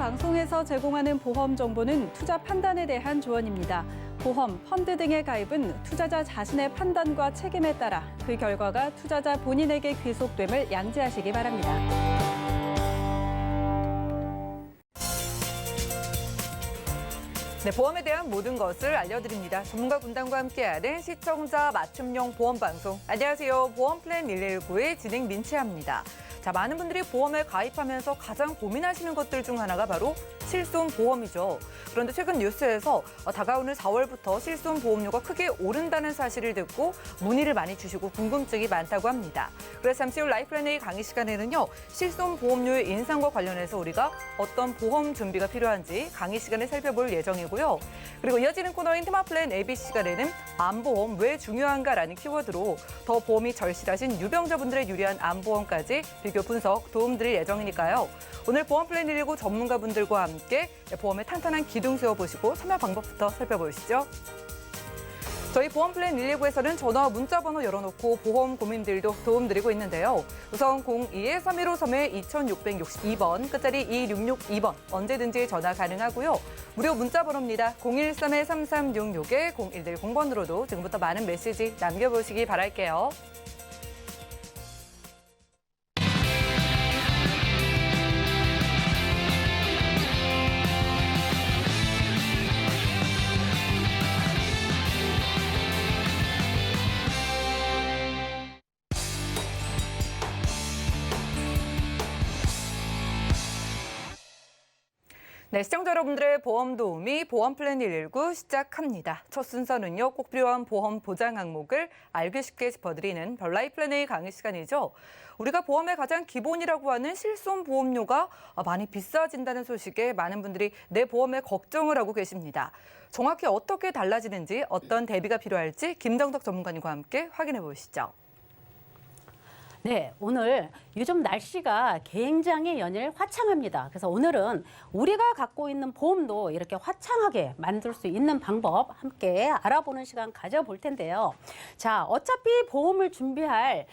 방송에서 제공하는 보험 정보는 투자 판단에 대한 조언입니다. 보험, 펀드 등의 가입은 투자자 자신의 판단과 책임에 따라 그 결과가 투자자 본인에게 귀속됨을 양지하시기 바랍니다. 네, 보험에 대한 모든 것을 알려드립니다. 전문가 군단과 함께하는 시청자 맞춤형 보험 방송. 안녕하세요. 보험 플랜 119의 진행 민채합니다. 자, 많은 분들이 보험에 가입하면서 가장 고민하시는 것들 중 하나가 바로 실손보험이죠. 그런데 최근 뉴스에서 다가오는 4월부터 실손보험료가 크게 오른다는 사실을 듣고 문의를 많이 주시고 궁금증이 많다고 합니다. 그래서 잠시 후 라이프앤A 강의 시간에는요, 실손보험료의 인상과 관련해서 우리가 어떤 보험 준비가 필요한지 강의 시간에 살펴볼 예정이고요. 그리고 이어지는 코너인 테마플랜 AB 시간에는 암보험 왜 중요한가라는 키워드로 더 보험이 절실하신 유병자분들의 유리한 암보험까지 비교 분석 도움드릴 예정이니까요. 오늘 보험 플랜 119 전문가분들과 함께 보험의 탄탄한 기둥 세워보시고 참여 방법부터 살펴보시죠. 저희 보험 플랜 119에서는 전화, 문자 번호 열어놓고 보험 고민들도 도움드리고 있는데요. 우선 02-3153-2662번, 끝자리 2662번 언제든지 전화 가능하고요. 무료 문자 번호입니다. 013-3366-0110번으로도 지금부터 많은 메시지 남겨보시기 바랄게요. 네, 시청자 여러분들의 보험 도우미 보험 플랜 119 시작합니다. 첫 순서는요, 꼭 필요한 보험 보장 항목을 알기 쉽게 짚어드리는 별라이프앤A 강의 시간이죠. 우리가 보험의 가장 기본이라고 하는 실손보험료가 많이 비싸진다는 소식에 많은 분들이 내 보험에 걱정을 하고 계십니다. 정확히 어떻게 달라지는지, 어떤 대비가 필요할지 김정덕 전문가님과 함께 확인해 보시죠. 네, 오늘 요즘 날씨가 굉장히 연일 화창합니다. 그래서 오늘은 우리가 갖고 있는 보험도 이렇게 화창하게 만들 수 있는 방법 함께 알아보는 시간 가져볼 텐데요. 자, 어차피 보험을 준비할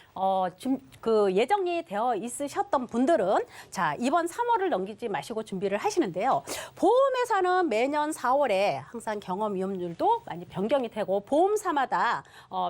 예정이 되어 있으셨던 분들은 자, 이번 3월을 넘기지 마시고 준비를 하시는데요. 보험회사는 매년 4월에 항상 경험 위험률도 많이 변경이 되고 보험사마다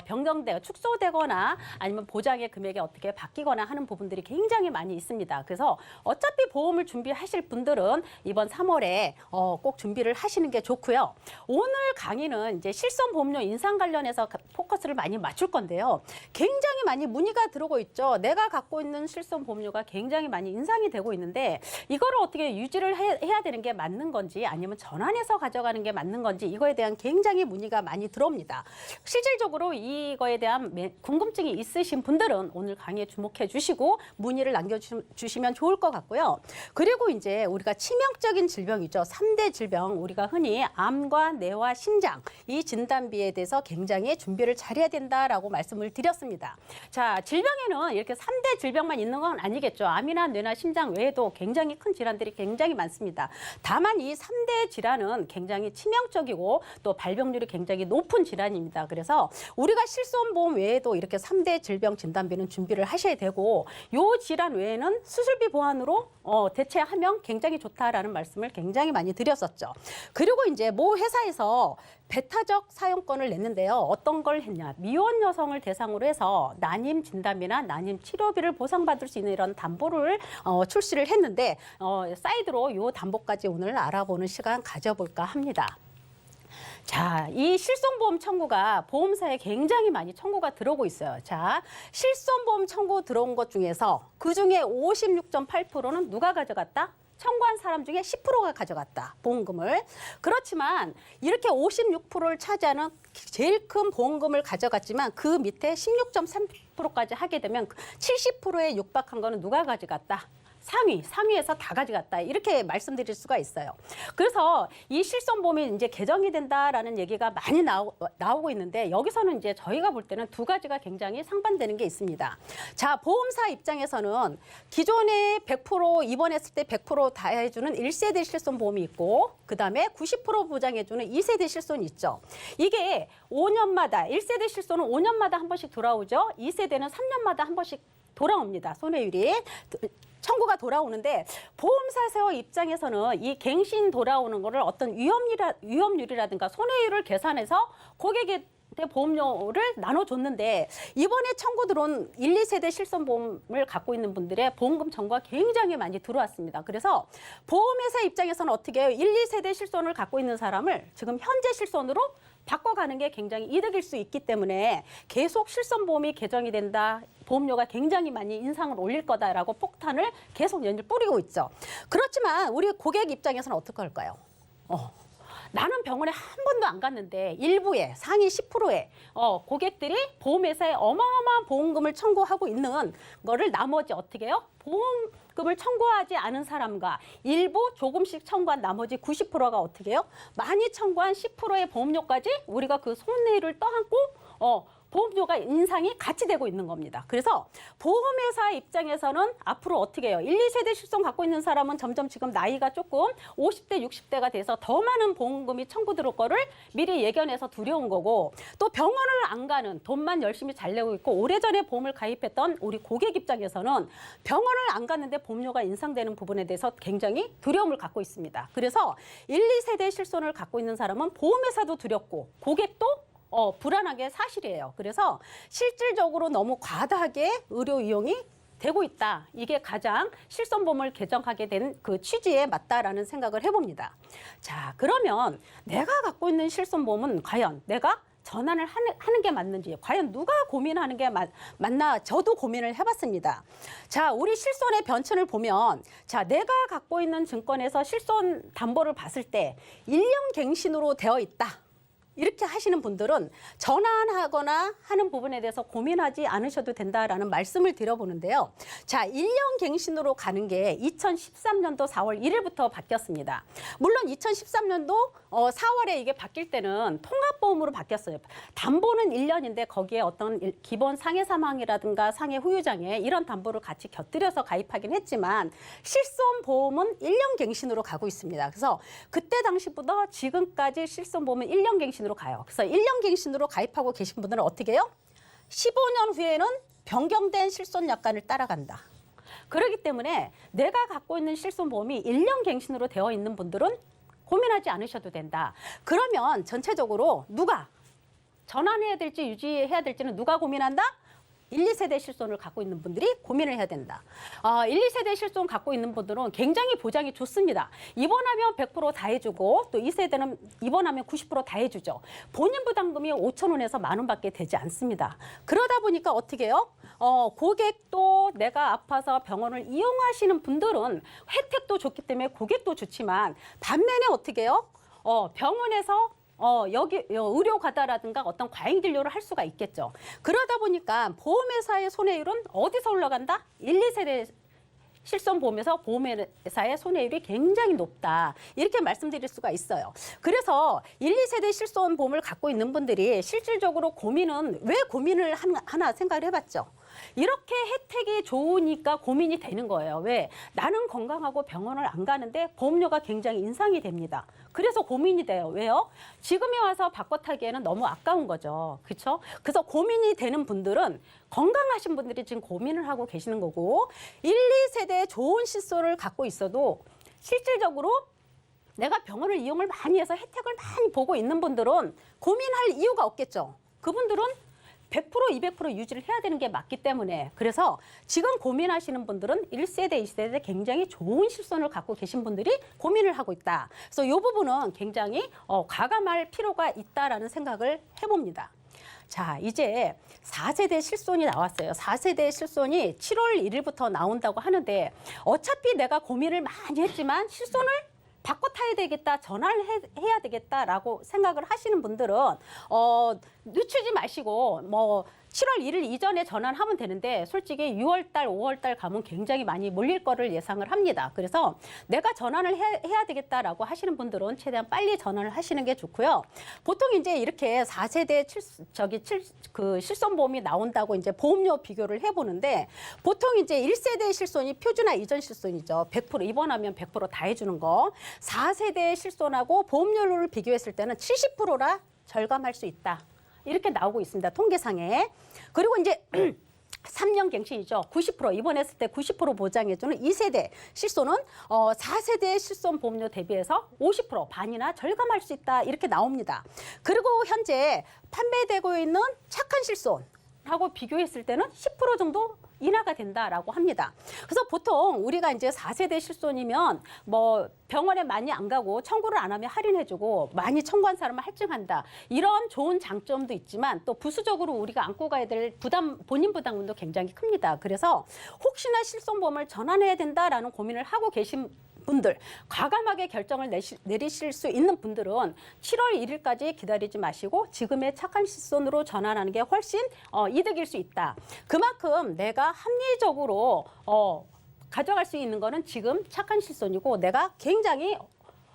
변경되고 축소되거나 아니면 보장의 금액이 어떻게 바뀌거나 하는 부분들이 굉장히 많이 있습니다. 그래서 어차피 보험을 준비하실 분들은 이번 3월에 꼭 준비를 하시는 게 좋고요. 오늘 강의는 이제 실손보험료 인상 관련해서 포커스를 많이 맞출 건데요. 굉장히 많이 문의가 들어오고 있죠. 내가 갖고 있는 실손보험료가 굉장히 많이 인상이 되고 있는데 이거를 어떻게 유지를 해야 되는 게 맞는 건지 아니면 전환해서 가져가는 게 맞는 건지 이거에 대한 굉장히 문의가 많이 들어옵니다. 실질적으로 이거에 대한 궁금증이 있으신 분들은 오늘 강의에 주목해 주시고 문의를 남겨주시면 좋을 것 같고요. 그리고 이제 우리가 치명적인 질병이죠. 3대 질병, 우리가 흔히 암과 뇌와 신장, 이 진단비에 대해서 굉장히 준비를 잘해야 된다라고 말씀을 드렸습니다. 자, 질병에는 이렇게 3대 질병만 있는 건 아니겠죠. 암이나 뇌나 신장 외에도 굉장히 큰 질환들이 굉장히 많습니다. 다만 이 3대 질환은 굉장히 치명적이고 또 발병률이 굉장히 높은 질환입니다. 그래서 우리가 실손보험 외에도 이렇게 3대 질병 진단비는 준비를 하셔야 되고 요 질환 외에는 수술비 보완으로 대체하면 굉장히 좋다라는 말씀을 굉장히 많이 드렸었죠. 그리고 이제 모 회사에서 배타적 사용권을 냈는데요. 어떤 걸 했냐. 미혼 여성을 대상으로 해서 난임 진단비나 난임 치료비를 보상받을 수 있는 이런 담보를 출시를 했는데 사이드로 요 담보까지 오늘 알아보는 시간 가져볼까 합니다. 자, 이 실손보험 청구가 보험사에 굉장히 많이 청구가 들어오고 있어요. 자, 실손보험 청구 들어온 것 중에서 그중에 56.8%는 누가 가져갔다? 청구한 사람 중에 10%가 가져갔다, 보험금을. 그렇지만 이렇게 56%를 차지하는 제일 큰 보험금을 가져갔지만 그 밑에 16.3%까지 하게 되면 70%에 육박한 거는 누가 가져갔다? 상위에서 다 가져갔다, 이렇게 말씀드릴 수가 있어요. 그래서 이 실손보험이 이제 개정이 된다라는 얘기가 많이 나오고 있는데 여기서는 이제 저희가 볼 때는 두 가지가 굉장히 상반되는 게 있습니다. 자, 보험사 입장에서는 기존에 100% 입원했을 때 100% 다 해주는 1세대 실손보험이 있고 그다음에 90% 보장해주는 2세대 실손이 있죠. 이게 5년마다 1세대 실손은 5년마다 한 번씩 돌아오죠. 2세대는 3년마다 한 번씩 돌아옵니다. 손해율이. 청구가 돌아오는데 보험사세 입장에서는 이 갱신 돌아오는 거를 어떤 위험률이라든가 손해율을 계산해서 고객의 보험료를 나눠줬는데 이번에 청구 들어온 1, 2세대 실손보험을 갖고 있는 분들의 보험금 청구가 굉장히 많이 들어왔습니다. 그래서 보험회사 입장에서는 어떻게 해요? 1, 2세대 실손을 갖고 있는 사람을 지금 현재 실손으로 바꿔가는 게 굉장히 이득일 수 있기 때문에 계속 실손보험이 개정이 된다. 보험료가 굉장히 많이 인상을 올릴 거다라고 폭탄을 계속 연일 뿌리고 있죠. 그렇지만 우리 고객 입장에서는 어떻게 할까요? 나는 병원에 한 번도 안 갔는데 일부에 상위 10%의 고객들이 보험회사에 어마어마한 보험금을 청구하고 있는 거를 나머지 어떻게 해요? 보험금을 청구하지 않은 사람과 일부 조금씩 청구한 나머지 90%가 어떻게 해요? 많이 청구한 10%의 보험료까지 우리가 그 손해를 떠안고 보험료가 인상이 같이 되고 있는 겁니다. 그래서 보험회사 입장에서는 앞으로 어떻게 해요? 1, 2세대 실손 갖고 있는 사람은 점점 지금 나이가 조금 50대, 60대가 돼서 더 많은 보험금이 청구될 거를 미리 예견해서 두려운 거고 또 병원을 안 가는 돈만 열심히 잘 내고 있고 오래전에 보험을 가입했던 우리 고객 입장에서는 병원을 안 갔는데 보험료가 인상되는 부분에 대해서 굉장히 두려움을 갖고 있습니다. 그래서 1, 2세대 실손을 갖고 있는 사람은 보험회사도 두렵고 고객도 불안하게 사실이에요. 그래서 실질적으로 너무 과다하게 의료 이용이 되고 있다. 이게 가장 실손보험을 개정하게 된 그 취지에 맞다라는 생각을 해봅니다. 자, 그러면 내가 갖고 있는 실손보험은 과연 내가 전환을 하는 게 맞는지 과연 누가 고민하는 게 맞나 저도 고민을 해봤습니다. 자, 우리 실손의 변천을 보면 자, 내가 갖고 있는 증권에서 실손 담보를 봤을 때 1년 갱신으로 되어 있다. 이렇게 하시는 분들은 전환하거나 하는 부분에 대해서 고민하지 않으셔도 된다라는 말씀을 드려보는데요. 자, 1년 갱신으로 가는 게 2013년도 4월 1일부터 바뀌었습니다. 물론 2013년도 4월에 이게 바뀔 때는 통합보험으로 바뀌었어요. 담보는 1년인데 거기에 어떤 기본 상해 사망이라든가 상해 후유장애 이런 담보를 같이 곁들여서 가입하긴 했지만 실손보험은 1년 갱신으로 가고 있습니다. 그래서 그때 당시부터 지금까지 실손보험은 1년 갱신으로 가요. 그래서 1년 갱신으로 가입하고 계신 분들은 어떻게 해요? 15년 후에는 변경된 실손약관을 따라간다. 그렇기 때문에 내가 갖고 있는 실손보험이 1년 갱신으로 되어 있는 분들은 고민하지 않으셔도 된다. 그러면 전체적으로 누가 전환해야 될지 유지해야 될지는 누가 고민한다? 1, 2세대 실손을 갖고 있는 분들이 고민을 해야 된다. 1, 2세대 실손 갖고 있는 분들은 굉장히 보장이 좋습니다. 입원하면 100% 다 해주고 또 2세대는 입원하면 90% 다 해주죠. 본인 부담금이 5,000원에서 10,000원밖에 되지 않습니다. 그러다 보니까 어떻게 해요? 고객도 내가 아파서 병원을 이용하시는 분들은 혜택도 좋기 때문에 고객도 좋지만 반면에 어떻게 해요? 병원에서 여기 의료 과다라든가 어떤 과잉 진료를 할 수가 있겠죠. 그러다 보니까 보험회사의 손해율은 어디서 올라간다? 1, 2세대 실손보험에서 보험회사의 손해율이 굉장히 높다. 이렇게 말씀드릴 수가 있어요. 그래서 1, 2세대 실손보험을 갖고 있는 분들이 실질적으로 고민은 왜 고민을 하나 생각을 해봤죠. 이렇게 혜택이 좋으니까 고민이 되는 거예요. 왜? 나는 건강하고 병원을 안 가는데 보험료가 굉장히 인상이 됩니다. 그래서 고민이 돼요. 왜요? 지금에 와서 바꿔 타기에는 너무 아까운 거죠. 그렇죠? 그래서 고민이 되는 분들은 건강하신 분들이 지금 고민을 하고 계시는 거고 1, 2세대 좋은 실손을 갖고 있어도 실질적으로 내가 병원을 이용을 많이 해서 혜택을 많이 보고 있는 분들은 고민할 이유가 없겠죠. 그분들은 100%, 200% 유지를 해야 되는 게 맞기 때문에 그래서 지금 고민하시는 분들은 1세대, 2세대 굉장히 좋은 실손을 갖고 계신 분들이 고민을 하고 있다. 그래서 이 부분은 굉장히 가감할 필요가 있다라는 생각을 해봅니다. 자, 이제 4세대 실손이 나왔어요. 4세대 실손이 7월 1일부터 나온다고 하는데 어차피 내가 고민을 많이 했지만 실손을 바꿔 타야 되겠다, 전화를 해야 되겠다라고 생각을 하시는 분들은 늦추지 마시고 7월 1일 이전에 전환하면 되는데 솔직히 6월달, 5월달 가면 굉장히 많이 몰릴 거를 예상을 합니다. 그래서 내가 전환을 해야 되겠다라고 하시는 분들은 최대한 빨리 전환을 하시는 게 좋고요. 보통 이제 이렇게 4세대 실손보험이 나온다고 이제 보험료 비교를 해보는데 보통 이제 1세대 실손이 표준화 이전 실손이죠. 100% 입원하면 100% 다 해주는 거. 4세대 실손하고 보험료를 비교했을 때는 70%라 절감할 수 있다. 이렇게 나오고 있습니다. 통계상에. 그리고 이제 3년 갱신이죠. 90% 입원했을 때 90% 보장해주는 2세대 실손은 4세대 실손 보험료 대비해서 50% 반이나 절감할 수 있다 이렇게 나옵니다. 그리고 현재 판매되고 있는 착한 실손하고 비교했을 때는 10% 정도 인하가 된다라고 합니다. 그래서 보통 우리가 이제 4세대 실손이면 뭐 병원에 많이 안 가고 청구를 안 하면 할인해주고 많이 청구한 사람은 할증한다. 이런 좋은 장점도 있지만 또 부수적으로 우리가 안고 가야 될 본인 부담금도 굉장히 큽니다. 그래서 혹시나 실손보험을 전환해야 된다라는 고민을 하고 계신 분들, 과감하게 결정을 내리실 수 있는 분들은 7월 1일까지 기다리지 마시고 지금의 착한 실손으로 전환하는 게 훨씬 이득일 수 있다. 그만큼 내가 합리적으로 가져갈 수 있는 거는 지금 착한 실손이고 내가 굉장히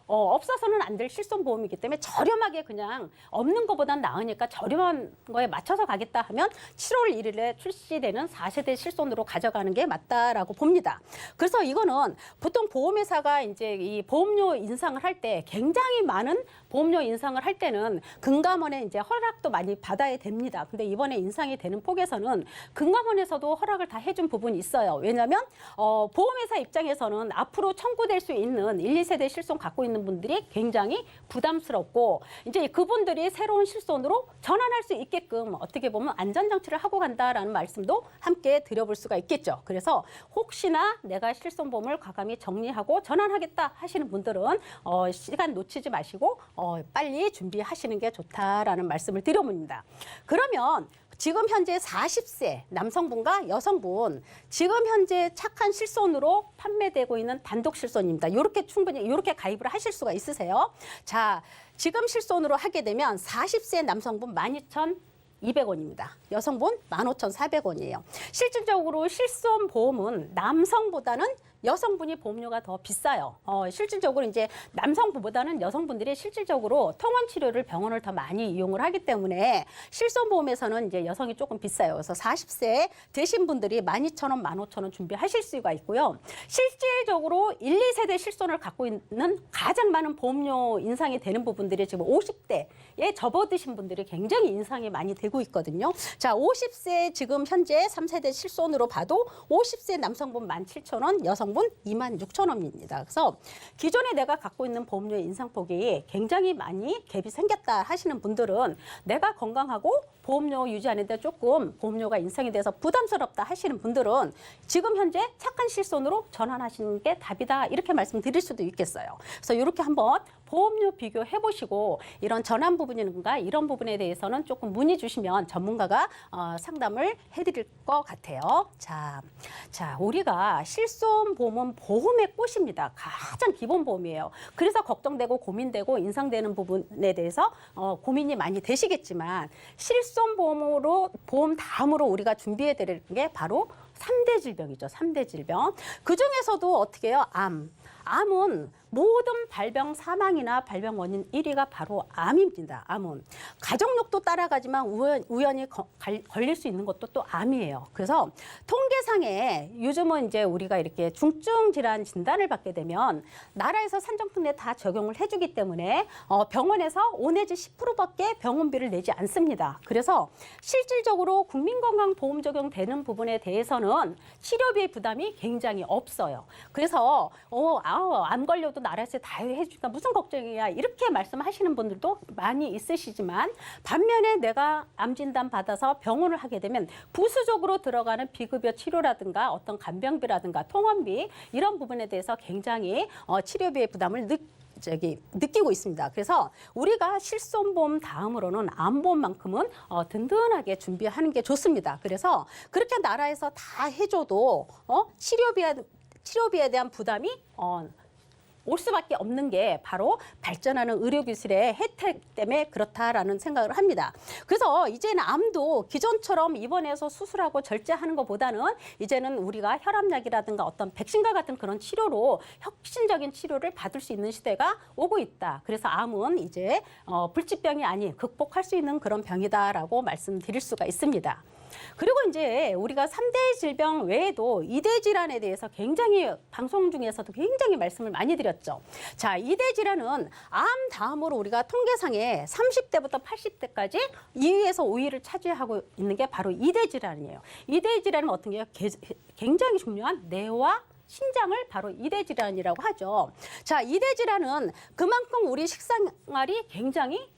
없어서는 안 될 실손보험이기 때문에 저렴하게 그냥 없는 것보단 나으니까 저렴한 거에 맞춰서 가겠다 하면 7월 1일에 출시되는 4세대 실손으로 가져가는 게 맞다라고 봅니다. 그래서 이거는 보통 보험회사가 이제 이 보험료 인상을 할 때 굉장히 많은 보험료 인상을 할 때는 금감원에 이제 허락도 많이 받아야 됩니다. 근데 이번에 인상이 되는 폭에서는 금감원에서도 허락을 다 해준 부분이 있어요. 왜냐하면 보험회사 입장에서는 앞으로 청구될 수 있는 1, 2세대 실손 갖고 있는 분들이 굉장히 부담스럽고 이제 그분들이 새로운 실손으로 전환할 수 있게끔 어떻게 보면 안전장치를 하고 간다라는 말씀도 함께 드려볼 수가 있겠죠. 그래서 혹시나 내가 실손보험을 과감히 정리하고 전환하겠다 하시는 분들은 시간 놓치지 마시고 빨리 준비하시는 게 좋다라는 말씀을 드려봅니다. 그러면 지금 현재 40세 남성분과 여성분 지금 현재 착한 실손으로 판매되고 있는 단독 실손입니다. 이렇게 충분히 이렇게 가입을 하실 수가 있으세요. 자, 지금 실손으로 하게 되면 40세 남성분 12,200원입니다. 여성분 15,400원이에요. 실질적으로 실손보험은 남성보다는 여성분이 보험료가 더 비싸요. 실질적으로 이제 남성보다는 여성분들이 실질적으로 통원 치료를 병원을 더 많이 이용을 하기 때문에 실손보험에서는 이제 여성이 조금 비싸요. 그래서 40세 되신 분들이 12,000원, 15,000원 준비하실 수가 있고요. 실질적으로 1, 2세대 실손을 갖고 있는 가장 많은 보험료 인상이 되는 부분들이 지금 50대에 접어드신 분들이 굉장히 인상이 많이 되고 있거든요. 자, 50세 지금 현재 3세대 실손으로 봐도 50세 남성분 17,000원, 여성분 26,000원입니다. 그래서 기존에 내가 갖고 있는 보험료 인상폭이 굉장히 많이 갭이 생겼다 하시는 분들은 내가 건강하고 보험료 유지하는데 조금 보험료가 인상이 돼서 부담스럽다 하시는 분들은 지금 현재 착한 실손으로 전환하시는 게 답이다 이렇게 말씀드릴 수도 있겠어요. 그래서 이렇게 한번 보험료 비교해 보시고 이런 전환 부분인가 이런 부분에 대해서는 조금 문의 주시면 전문가가 상담을 해드릴 것 같아요. 자, 우리가 실손보험은 보험의 꽃입니다. 가장 기본 보험이에요. 그래서 걱정되고 고민되고 인상되는 부분에 대해서 고민이 많이 되시겠지만 실손보험으로 보험 다음으로 우리가 준비해 드릴 게 바로 3대 질병이죠. 3대 질병. 그중에서도 어떻게 해요? 암은 모든 발병 사망이나 발병 원인 1위가 바로 암입니다. 암은 가족력도 따라가지만 우연히 걸릴 수 있는 것도 또 암이에요. 그래서 통계상에 요즘은 이제 우리가 이렇게 중증 질환 진단을 받게 되면 나라에서 산정특례 다 적용을 해주기 때문에 병원에서 5 내지 10%밖에 병원비를 내지 않습니다. 그래서 실질적으로 국민건강보험 적용되는 부분에 대해서는 치료비 부담이 굉장히 없어요. 그래서 암 걸려도 나라에서 다 해주니까 무슨 걱정이야 이렇게 말씀하시는 분들도 많이 있으시지만 반면에 내가 암 진단 받아서 병원을 하게 되면 부수적으로 들어가는 비급여 치료라든가 어떤 간병비라든가 통원비 이런 부분에 대해서 굉장히 치료비의 부담을 느끼고 있습니다. 그래서 우리가 실손보험 다음으로는 암보험만큼은 든든하게 준비하는 게 좋습니다. 그래서 그렇게 나라에서 다 해줘도 치료비에 대한 부담이 올 수밖에 없는 게 바로 발전하는 의료기술의 혜택 때문에 그렇다라는 생각을 합니다. 그래서 이제는 암도 기존처럼 입원해서 수술하고 절제하는 것보다는 이제는 우리가 혈압약이라든가 어떤 백신과 같은 그런 치료로 혁신적인 치료를 받을 수 있는 시대가 오고 있다. 그래서 암은 이제 불치병이 아닌 극복할 수 있는 그런 병이다라고 말씀드릴 수가 있습니다. 그리고 이제 우리가 3대 질병 외에도 2대 질환에 대해서 굉장히 방송 중에서도 굉장히 말씀을 많이 드렸죠. 자, 2대 질환은 암 다음으로 우리가 통계상에 30대부터 80대까지 2위에서 5위를 차지하고 있는 게 바로 2대 질환이에요. 2대 질환은 어떤 게요? 굉장히 중요한 뇌와 신장을 바로 2대 질환이라고 하죠. 자, 2대 질환은 그만큼 우리 식생활이 굉장히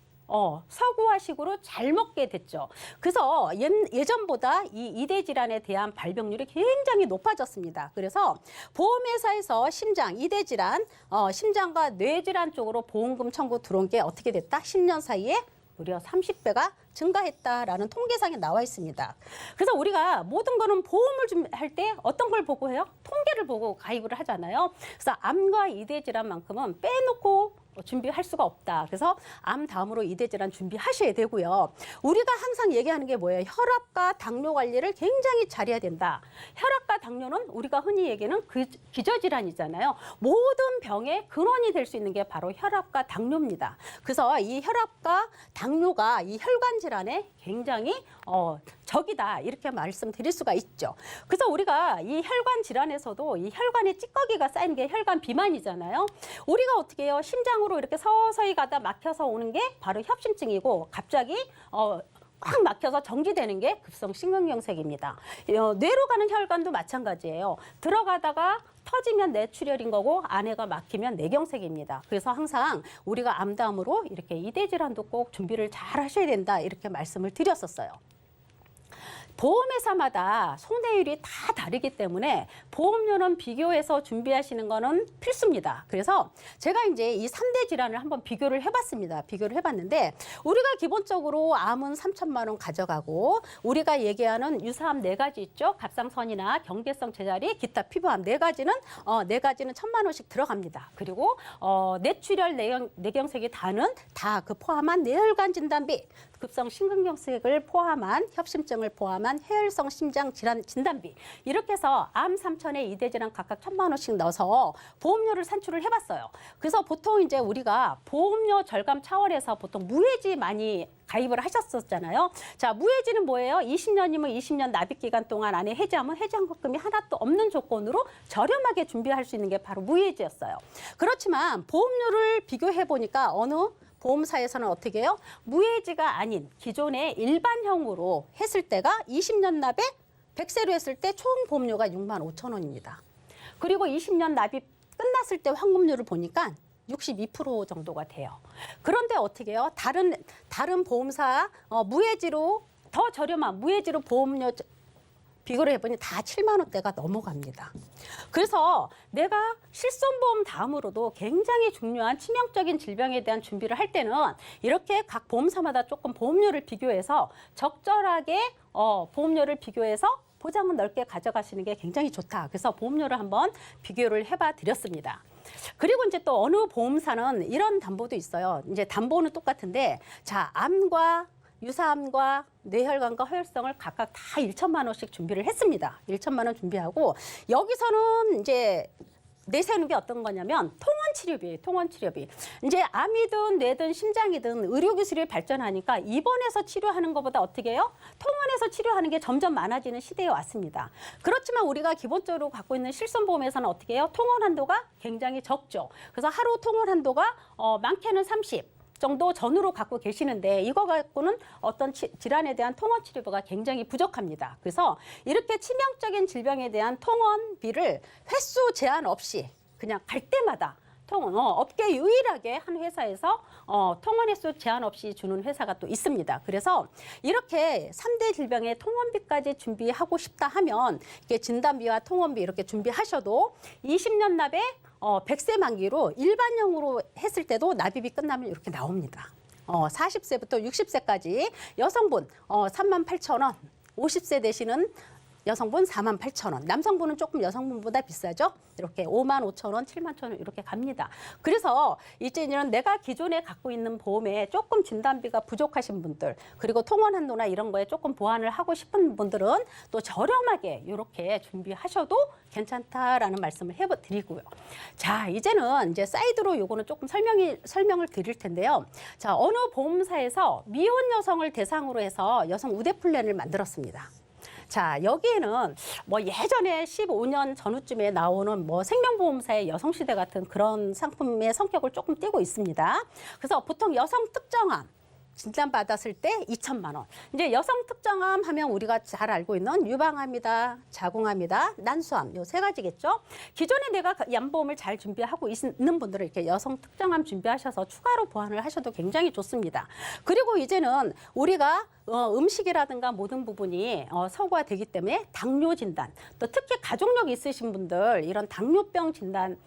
서구화식으로 잘 먹게 됐죠. 그래서 예전보다 이 2대 질환에 대한 발병률이 굉장히 높아졌습니다. 그래서 보험회사에서 심장, 2대 질환, 심장과 뇌질환 쪽으로 보험금 청구 들어온 게 어떻게 됐다? 10년 사이에 무려 30배가 증가했다라는 통계상에 나와 있습니다. 그래서 우리가 모든 거는 보험을 할 때 어떤 걸 보고 해요? 통계를 보고 가입을 하잖아요. 그래서 암과 2대 질환만큼은 빼놓고 준비할 수가 없다. 그래서 암 다음으로 2대 질환 준비하셔야 되고요. 우리가 항상 얘기하는 게 뭐예요? 혈압과 당뇨 관리를 굉장히 잘해야 된다. 혈압과 당뇨는 우리가 흔히 얘기하는 기저질환이잖아요. 모든 병의 근원이 될 수 있는 게 바로 혈압과 당뇨입니다. 그래서 이 혈압과 당뇨가 이 혈관 질환에 굉장히 적이다. 이렇게 말씀드릴 수가 있죠. 그래서 우리가 이 혈관 질환에서도 이 혈관에 찌꺼기가 쌓이는 게 혈관 비만이잖아요. 우리가 어떻게 해요? 심장으로 이렇게 서서히 가다 막혀서 오는 게 바로 협심증이고 갑자기 꽉 막혀서 정지되는 게 급성 심근경색입니다. 뇌로 가는 혈관도 마찬가지예요. 들어가다가 터지면 뇌출혈인 거고 안에가 막히면 뇌경색입니다. 그래서 항상 우리가 암 다음으로 이렇게 2대 질환도 꼭 준비를 잘 하셔야 된다 이렇게 말씀을 드렸었어요. 보험회사마다 손해율이 다 다르기 때문에 보험료는 비교해서 준비하시는 거는 필수입니다. 그래서 제가 이제 이 3대 질환을 한번 비교를 해봤습니다. 비교를 해봤는데 우리가 기본적으로 암은 3천만 원 가져가고 우리가 얘기하는 유사암 4가지 있죠. 갑상선이나 경계성 제자리, 기타 피부암 4가지는 1,000만 원씩 들어갑니다. 그리고 뇌출혈, 뇌경색이 다 그 포함한 뇌혈관 진단비, 급성 심근경색을 포함한 협심증을 포함한 해열성 심장 질환 진단비 이렇게 해서 암 3천에 2대 질환 각각 1,000만 원씩 넣어서 보험료를 산출을 해봤어요. 그래서 보통 이제 우리가 보험료 절감 차원에서 보통 무해지 많이 가입을 하셨었잖아요. 자, 무해지는 뭐예요? 20년이면 20년 납입 기간 동안 안에 해지하면 해지환급금이 하나도 없는 조건으로 저렴하게 준비할 수 있는 게 바로 무해지였어요. 그렇지만 보험료를 비교해 보니까 어느 보험사에서는 어떻게 해요? 무해지가 아닌 기존의 일반형으로 했을 때가 20년 납에 100세로 했을 때 총 보험료가 65,000원입니다. 그리고 20년 납입 끝났을 때 환급률을 보니까 62% 정도가 돼요. 그런데 어떻게 해요? 다른 보험사 무해지로 더 저렴한 무해지로 보험료 비교를 해보니 다 7만 원대가 넘어갑니다. 그래서 내가 실손보험 다음으로도 굉장히 중요한 치명적인 질병에 대한 준비를 할 때는 이렇게 각 보험사마다 조금 보험료를 비교해서 적절하게 보험료를 비교해서 보장은 넓게 가져가시는 게 굉장히 좋다. 그래서 보험료를 한번 비교를 해봐 드렸습니다. 그리고 이제 또 어느 보험사는 이런 담보도 있어요. 이제 담보는 똑같은데 자, 암과 유사암과 뇌혈관과 허혈성을 각각 다 1,000만 원씩 준비를 했습니다. 1,000만 원 준비하고 여기서는 이제 내세우는 게 어떤 거냐면 통원치료비예요. 통원치료비. 이제 암이든 뇌든 심장이든 의료기술이 발전하니까 입원해서 치료하는 것보다 어떻게 해요? 통원해서 치료하는 게 점점 많아지는 시대에 왔습니다. 그렇지만 우리가 기본적으로 갖고 있는 실손보험에서는 어떻게 해요? 통원 한도가 굉장히 적죠. 그래서 하루 통원 한도가 많게는 30. 정도 전후로 갖고 계시는데 이거 갖고는 어떤 질환에 대한 통원 치료비가 굉장히 부족합니다. 그래서 이렇게 치명적인 질병에 대한 통원비를 횟수 제한 없이 그냥 갈 때마다 업계 유일하게 한 회사에서 통원 횟수 제한 없이 주는 회사가 또 있습니다. 그래서 이렇게 3대 질병의 통원비까지 준비하고 싶다 하면 이게 진단비와 통원비 이렇게 준비하셔도 20년 납에 100세 만기로 일반형으로 했을 때도 납입이 끝나면 이렇게 나옵니다. 40세부터 60세까지 여성분 38,000원, 50세 되시는 여성분 48,000원, 남성분은 조금 여성분보다 비싸죠. 이렇게 55,000원, 71,000원 이렇게 갑니다. 그래서 이제는 내가 기존에 갖고 있는 보험에 조금 진단비가 부족하신 분들, 그리고 통원 한도나 이런 거에 조금 보완을 하고 싶은 분들은 또 저렴하게 이렇게 준비하셔도 괜찮다라는 말씀을 해드리고요. 자, 이제는 이제 사이드로 요거는 조금 설명을 드릴 텐데요. 자, 어느 보험사에서 미혼 여성을 대상으로 해서 여성 우대 플랜을 만들었습니다. 자, 여기에는 뭐 예전에 15년 전후쯤에 나오는 뭐 생명보험사의 여성시대 같은 그런 상품의 성격을 조금 띠고 있습니다. 그래서 보통 여성 특정암 진단받았을 때 2천만 원. 이제 여성 특정암 하면 우리가 잘 알고 있는 유방암이다, 자궁암이다, 난수암 요 세 가지겠죠. 기존에 내가 암보험을 잘 준비하고 있는 분들은 이렇게 여성 특정암 준비하셔서 추가로 보완을 하셔도 굉장히 좋습니다. 그리고 이제는 우리가 음식이라든가 모든 부분이 서구화되기 때문에 당뇨 진단, 또 특히 가족력 있으신 분들 이런 당뇨병 진단을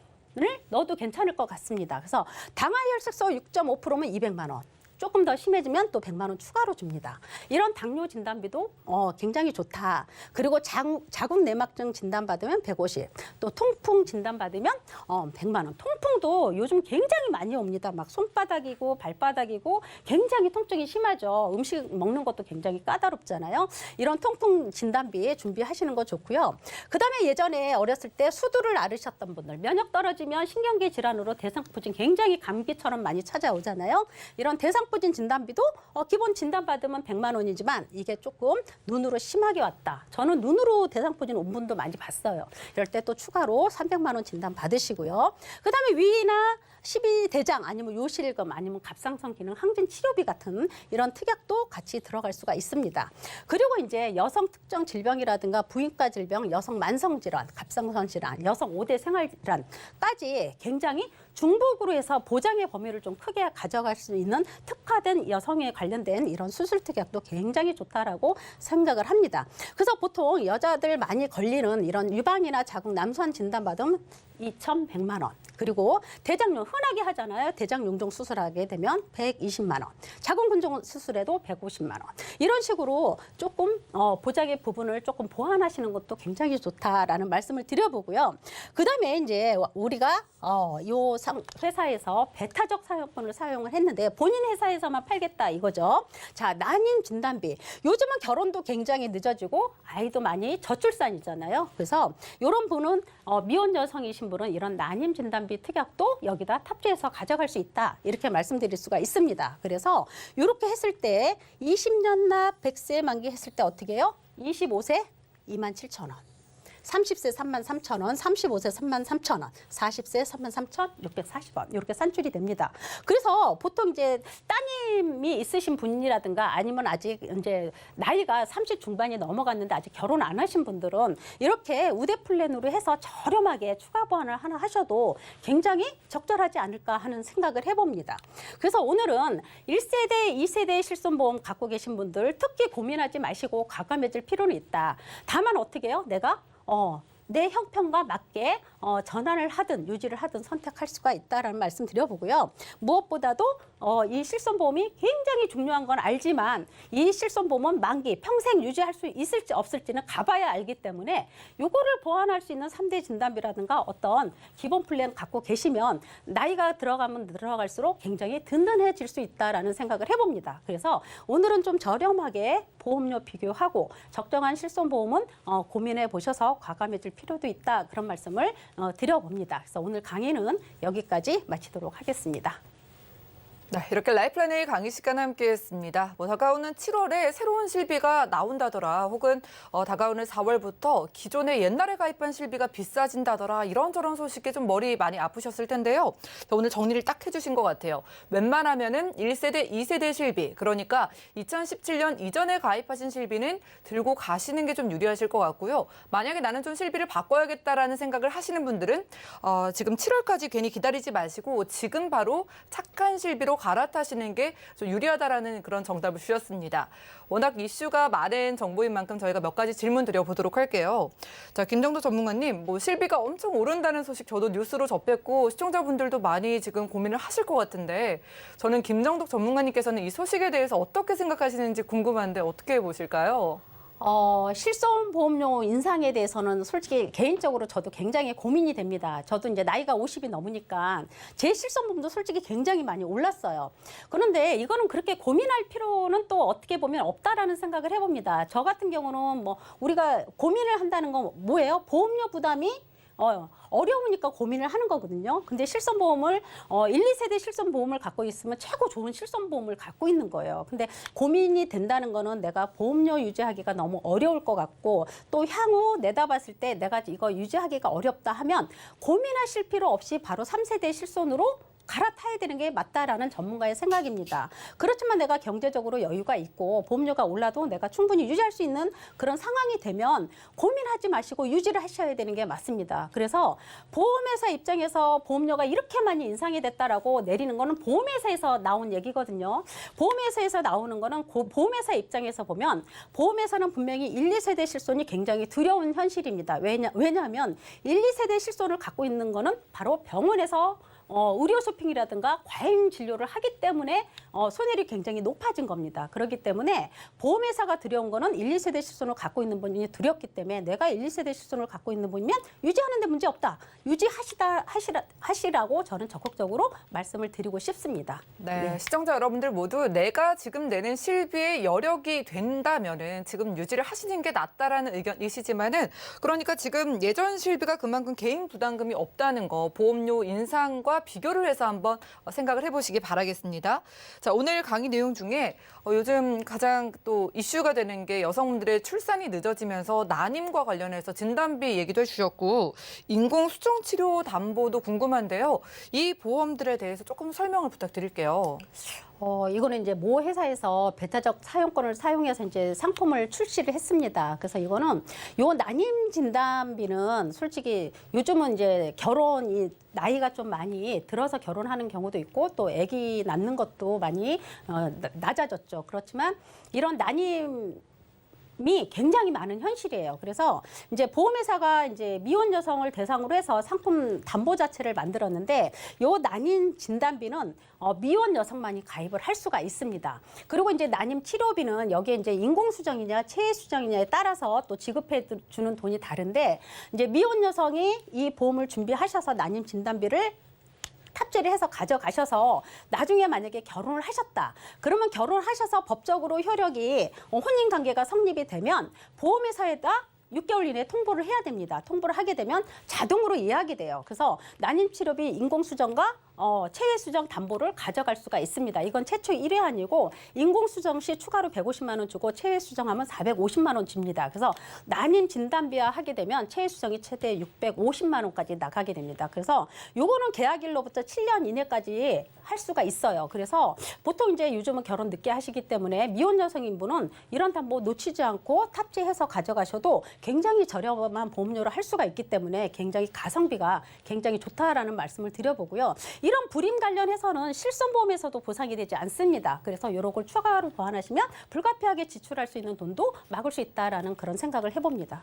넣어도 괜찮을 것 같습니다. 그래서 당화혈색소 6.5%면 200만 원. 조금 더 심해지면 또 100만 원 추가로 줍니다. 이런 당뇨 진단비도 굉장히 좋다. 그리고 자궁 내막증 진단받으면 150. 또 통풍 진단받으면 100만 원. 통풍도 요즘 굉장히 많이 옵니다. 막 손바닥이고 발바닥이고 굉장히 통증이 심하죠. 음식 먹는 것도 굉장히 까다롭잖아요. 이런 통풍 진단비 준비하시는 거 좋고요. 그다음에 예전에 어렸을 때 수두를 앓으셨던 분들, 면역 떨어지면 신경계 질환으로 대상포진 굉장히 감기처럼 많이 찾아오잖아요. 이런 대상포진 진단비도 기본 진단받으면 100만 원이지만 이게 조금 눈으로 심하게 왔다. 저는 눈으로 대상포진 온 분도 많이 봤어요. 이럴 때 또 추가로 300만 원 진단 받으시고요. 그다음에 위나 십이대장 아니면 요실금 아니면 갑상선 기능 항진 치료비 같은 이런 특약도 같이 들어갈 수가 있습니다. 그리고 이제 여성 특정 질병이라든가 부인과 질병, 여성 만성 질환, 갑상선 질환, 여성 5대 생활 질환까지 굉장히 중복으로 해서 보장의 범위를 좀 크게 가져갈 수 있는 특화된 여성에 관련된 이런 수술 특약도 굉장히 좋다라고 생각을 합니다. 그래서 보통 여자들 많이 걸리는 이런 유방이나 자궁 남수환 진단 받으면 2,100만 원. 그리고 대장용 흔하게 하잖아요. 대장 용종 수술하게 되면 120만 원. 자궁근종 수술에도 150만 원. 이런 식으로 조금 보장의 부분을 조금 보완하시는 것도 굉장히 좋다라는 말씀을 드려보고요. 그다음에 이제 우리가 요 회사에서 배타적 사용권을 사용을 했는데 본인 회사에서만 팔겠다 이거죠. 자, 난임 진단비. 요즘은 결혼도 굉장히 늦어지고 아이도 많이 저출산이잖아요. 그래서 이런 분은 미혼 여성이신 분은 이런 난임 진단비 특약도 여기다 탑재해서 가져갈 수 있다. 이렇게 말씀드릴 수가 있습니다. 그래서 이렇게 했을 때 20년 납 100세 만기 했을 때 어떻게 해요? 25세 27,000원. 30세 33,000원, 35세 33,000원, 40세 33,640원 이렇게 산출이 됩니다. 그래서 보통 이제 따님이 있으신 분이라든가 아니면 아직 이제 나이가 30 중반이 넘어갔는데 아직 결혼 안 하신 분들은 이렇게 우대 플랜으로 해서 저렴하게 추가 보완을 하나 하셔도 굉장히 적절하지 않을까 하는 생각을 해봅니다. 그래서 오늘은 1세대, 2세대 실손보험 갖고 계신 분들 특히 고민하지 마시고 과감해질 필요는 있다. 다만 어떻게 해요? 내가 내 형편과 맞게 전환을 하든 유지를 하든 선택할 수가 있다라는 말씀 드려보고요. 무엇보다도 이 실손보험이 굉장히 중요한 건 알지만 이 실손보험은 만기, 평생 유지할 수 있을지 없을지는 가봐야 알기 때문에 요거를 보완할 수 있는 3대 진단비라든가 어떤 기본 플랜 갖고 계시면 나이가 들어가면 들어갈수록 굉장히 든든해질 수 있다라는 생각을 해봅니다. 그래서 오늘은 좀 저렴하게 보험료 비교하고 적정한 실손보험은 고민해 보셔서 과감해질 필요도 있다. 그런 말씀을 드려봅니다. 그래서 오늘 강의는 여기까지 마치도록 하겠습니다. 네, 이렇게 라이플라네의 강의 시간 함께했습니다. 다가오는 7월에 새로운 실비가 나온다더라, 혹은 다가오는 4월부터 기존에 옛날에 가입한 실비가 비싸진다더라, 이런저런 소식에 좀 머리 많이 아프셨을 텐데요. 오늘 정리를 딱 해주신 것 같아요. 웬만하면은 1세대, 2세대 실비, 그러니까 2017년 이전에 가입하신 실비는 들고 가시는 게 좀 유리하실 것 같고요. 만약에 나는 좀 실비를 바꿔야겠다라는 생각을 하시는 분들은 지금 7월까지 괜히 기다리지 마시고 지금 바로 착한 실비로 갈아타시는 게 좀 유리하다라는 그런 정답을 주셨습니다. 워낙 이슈가 많은 정보인 만큼 저희가 몇 가지 질문 드려보도록 할게요. 자, 김정도 전문가님, 실비가 엄청 오른다는 소식 저도 뉴스로 접했고 시청자분들도 많이 지금 고민을 하실 것 같은데 저는 김정덕 전문가님께서는 이 소식에 대해서 어떻게 생각하시는지 궁금한데 어떻게 보실까요? 실손보험료 인상에 대해서는 솔직히 개인적으로 저도 굉장히 고민이 됩니다. 저도 이제 나이가 50이 넘으니까 제 실손보험도 솔직히 굉장히 많이 올랐어요. 그런데 이거는 그렇게 고민할 필요는 또 어떻게 보면 없다라는 생각을 해봅니다. 저 같은 경우는 우리가 고민을 한다는 건 뭐예요? 보험료 부담이 어려우니까 고민을 하는 거거든요. 근데 실손보험을 1, 2세대 실손보험을 갖고 있으면 최고 좋은 실손보험을 갖고 있는 거예요. 근데 고민이 된다는 거는 내가 보험료 유지하기가 너무 어려울 것 같고 또 향후 내다봤을 때 내가 이거 유지하기가 어렵다 하면 고민하실 필요 없이 바로 3세대 실손으로 갈아타야 되는 게 맞다라는 전문가의 생각입니다. 그렇지만 내가 경제적으로 여유가 있고 보험료가 올라도 내가 충분히 유지할 수 있는 그런 상황이 되면 고민하지 마시고 유지를 하셔야 되는 게 맞습니다. 그래서 보험회사 입장에서 보험료가 이렇게 많이 인상이 됐다라고 내리는 거는 보험회사에서 나온 얘기거든요. 보험회사에서 나오는 거는 보험회사 입장에서 보면 보험회사는 분명히 1, 2세대 실손이 굉장히 두려운 현실입니다. 왜냐하면 1, 2세대 실손을 갖고 있는 거는 바로 병원에서 의료 쇼핑이라든가 과잉 진료를 하기 때문에 손해율이 굉장히 높아진 겁니다. 그렇기 때문에 보험회사가 두려운 거는 1, 2세대 실손을 갖고 있는 분이 두렵기 때문에 내가 1, 2세대 실손을 갖고 있는 분이면 유지하는 데 문제 없다. 하시라고 저는 적극적으로 말씀을 드리고 싶습니다. 네, 시청자 여러분들 모두 내가 지금 내는 실비에 여력이 된다면은 지금 유지를 하시는 게 낫다라는 의견이시지만은 그러니까 지금 예전 실비가 그만큼 개인 부담금이 없다는 거 보험료 인상과 비교를 해서 한번 생각을 해보시기 바라겠습니다. 자, 오늘 강의 내용 중에 요즘 가장 또 이슈가 되는 게 여성분들의 출산이 늦어지면서 난임과 관련해서 진단비 얘기도 해주셨고 인공수정치료 담보도 궁금한데요. 이 보험들에 대해서 조금 설명을 부탁드릴게요. 이거는 이제 모 회사에서 배타적 사용권을 사용해서 이제 상품을 출시를 했습니다. 그래서 이거는 요 난임 진단비는 솔직히 요즘은 이제 결혼이 나이가 좀 많이 들어서 결혼하는 경우도 있고 또 아기 낳는 것도 많이 낮아졌죠. 그렇지만 이런 난임 이 굉장히 많은 현실이에요. 그래서 이제 보험회사가 이제 미혼 여성을 대상으로 해서 상품 담보 자체를 만들었는데 요 난임 진단비는 미혼 여성만이 가입을 할 수가 있습니다. 그리고 이제 난임 치료비는 여기에 이제 인공수정이냐 체외수정이냐에 따라서 또 지급해 주는 돈이 다른데 이제 미혼 여성이 이 보험을 준비하셔서 난임 진단비를 탑재를 해서 가져가셔서 나중에 만약에 결혼을 하셨다. 그러면 결혼하셔서 법적으로 효력이 혼인관계가 성립이 되면 보험회사에다 6개월 이내에 통보를 해야 됩니다. 통보를 하게 되면 자동으로 예약이 돼요. 그래서 난임치료비 인공수정과 체외수정 담보를 가져갈 수가 있습니다. 이건 최초 1회안이고 인공수정 시 추가로 150만 원 주고 체외수정하면 450만 원 줍니다. 그래서 난임 진단비와 하게 되면 체외수정이 최대 650만 원까지 나가게 됩니다. 그래서 요거는 계약일로부터 7년 이내까지 할 수가 있어요. 그래서 보통 이제 요즘은 결혼 늦게 하시기 때문에 미혼 여성인분은 이런 담보 놓치지 않고 탑재해서 가져가셔도 굉장히 저렴한 보험료를 할 수가 있기 때문에 굉장히 가성비가 굉장히 좋다라는 말씀을 드려보고요. 이런 불임 관련해서는 실손보험에서도 보상이 되지 않습니다. 그래서 이런 걸 추가로 보완하시면 불가피하게 지출할 수 있는 돈도 막을 수 있다라는 그런 생각을 해봅니다.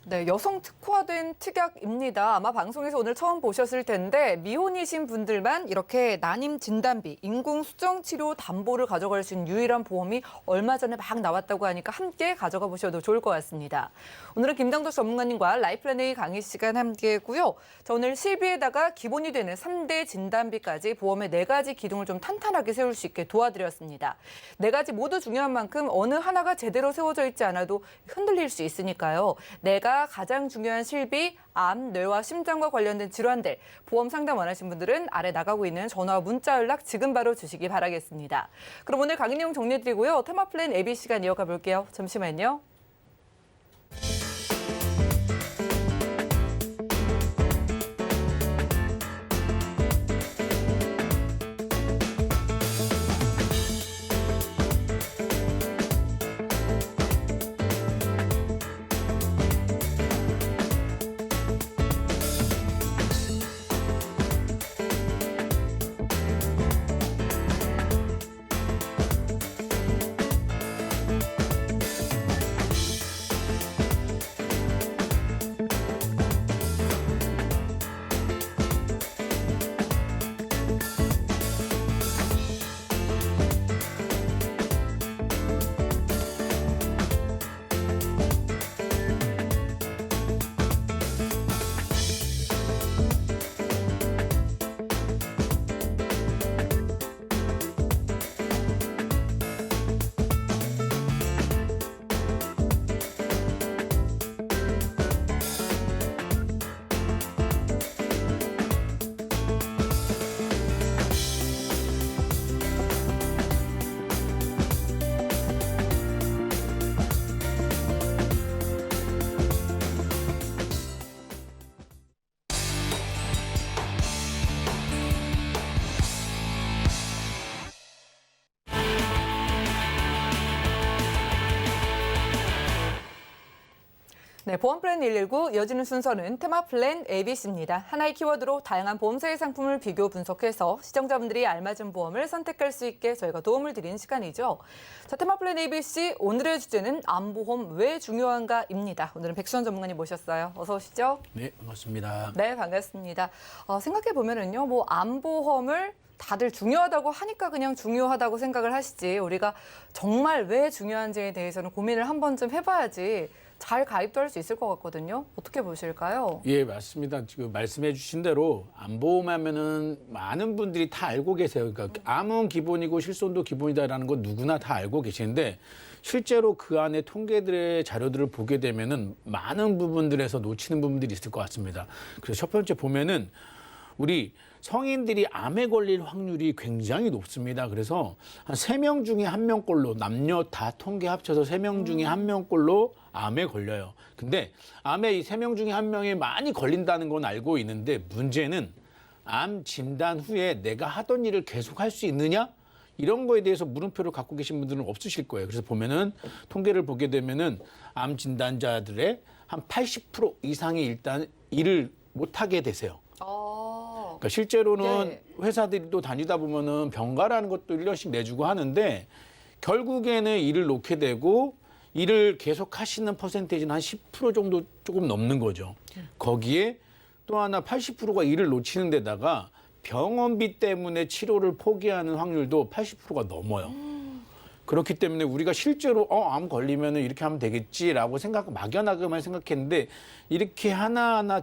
네, 여성 특화된 특약입니다. 아마 방송에서 오늘 처음 보셨을 텐데 미혼이신 분들만 이렇게 난임 진단비, 인공수정 치료 담보를 가져갈 수 있는 유일한 보험이 얼마 전에 막 나왔다고 하니까 함께 가져가 보셔도 좋을 것 같습니다. 오늘은 김당도 전문가님과 라이플랜A 강의 시간 함께했고요. 자, 오늘 실비에다가 기본이 되는 3대 진단비까지 보험의 4가지 기둥을 좀 탄탄하게 세울 수 있게 도와드렸습니다. 4가지 모두 중요한 만큼 어느 하나가 제대로 세워져 있지 않아도 흔들릴 수 있으니까요. 내가 가장 중요한 실비, 암, 뇌와 심장과 관련된 질환들, 보험 상담 원하시는 분들은 아래 나가고 있는 전화와 문자 연락 지금 바로 주시기 바라겠습니다. 그럼 오늘 강의 내용 정리해드리고요. 테마플랜 AB 시간 이어가 볼게요. 잠시만요. 네, 보험 플랜 119 이어지는 순서는 테마 플랜 ABC입니다. 하나의 키워드로 다양한 보험사의 상품을 비교 분석해서 시청자분들이 알맞은 보험을 선택할 수 있게 저희가 도움을 드리는 시간이죠. 자, 테마 플랜 ABC 오늘의 주제는 암보험 왜 중요한가입니다. 오늘은 백수원 전문가님 모셨어요. 어서 오시죠. 네, 반갑습니다. 네, 반갑습니다. 생각해 보면은요, 뭐 암보험을 다들 중요하다고 하니까 그냥 중요하다고 생각을 하시지 우리가 정말 왜 중요한지에 대해서는 고민을 한 번쯤 해봐야지 잘 가입도 할 수 있을 것 같거든요. 어떻게 보실까요? 예, 맞습니다. 지금 말씀해 주신 대로 암보험하면은 많은 분들이 다 알고 계세요. 그러니까 암은 기본이고 실손도 기본이다라는 건 누구나 다 알고 계시는데 실제로 그 안에 통계들의 자료들을 보게 되면은 많은 부분들에서 놓치는 부분들이 있을 것 같습니다. 그래서 첫 번째 보면은 우리 성인들이 암에 걸릴 확률이 굉장히 높습니다. 그래서 한 3명 중에 1명꼴로 남녀 다 통계 합쳐서 3명 중에 1명꼴로 암에 걸려요. 근데 암에 이 3명 중에 1명이 많이 걸린다는 건 알고 있는데 문제는 암 진단 후에 내가 하던 일을 계속 할 수 있느냐? 이런 거에 대해서 물음표를 갖고 계신 분들은 없으실 거예요. 그래서 보면은 통계를 보게 되면은 암 진단자들의 한 80% 이상이 일단 일을 못 하게 되세요. 그러니까 실제로는 네. 회사들이 또 다니다 보면은 병가라는 것도 1년씩 내주고 하는데 결국에는 일을 놓게 되고 일을 계속 하시는 퍼센테이지는 한 10% 정도 조금 넘는 거죠. 거기에 또 하나 80%가 일을 놓치는 데다가 병원비 때문에 치료를 포기하는 확률도 80%가 넘어요. 그렇기 때문에 우리가 실제로 암 걸리면은 이렇게 하면 되겠지라고 막연하게만 생각했는데 이렇게 하나하나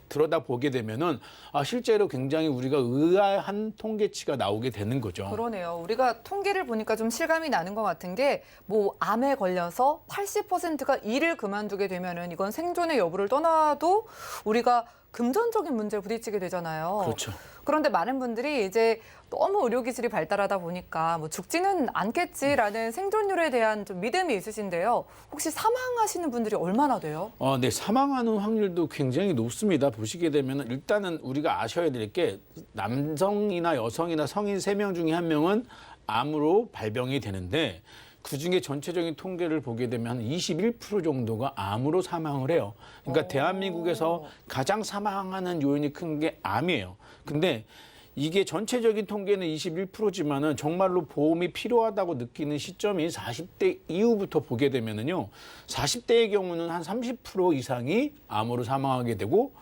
들여다보게 되면은 실제로 굉장히 우리가 의아한 통계치가 나오게 되는 거죠. 그러네요. 우리가 통계를 보니까 좀 실감이 나는 것 같은 게 뭐 암에 걸려서 80%가 일을 그만두게 되면은 이건 생존의 여부를 떠나도 우리가 금전적인 문제에 부딪히게 되잖아요. 그렇죠. 그런데 많은 분들이 이제 너무 의료기술이 발달하다 보니까 뭐 죽지는 않겠지라는 생존율에 대한 좀 믿음이 있으신데요. 혹시 사망하시는 분들이 얼마나 돼요? 네, 사망하는 확률도 굉장히 높습니다. 보시게 되면 일단은 우리가 아셔야 될 게 남성이나 여성이나 성인 3명 중에 1명은 암으로 발병이 되는데 그중에 전체적인 통계를 보게 되면 한 21% 정도가 암으로 사망을 해요. 그러니까 대한민국에서 가장 사망하는 요인이 큰 게 암이에요. 근데 이게 전체적인 통계는 21%지만은 정말로 보험이 필요하다고 느끼는 시점이 40대 이후부터 보게 되면은요. 40대의 경우는 한 30% 이상이 암으로 사망하게 되고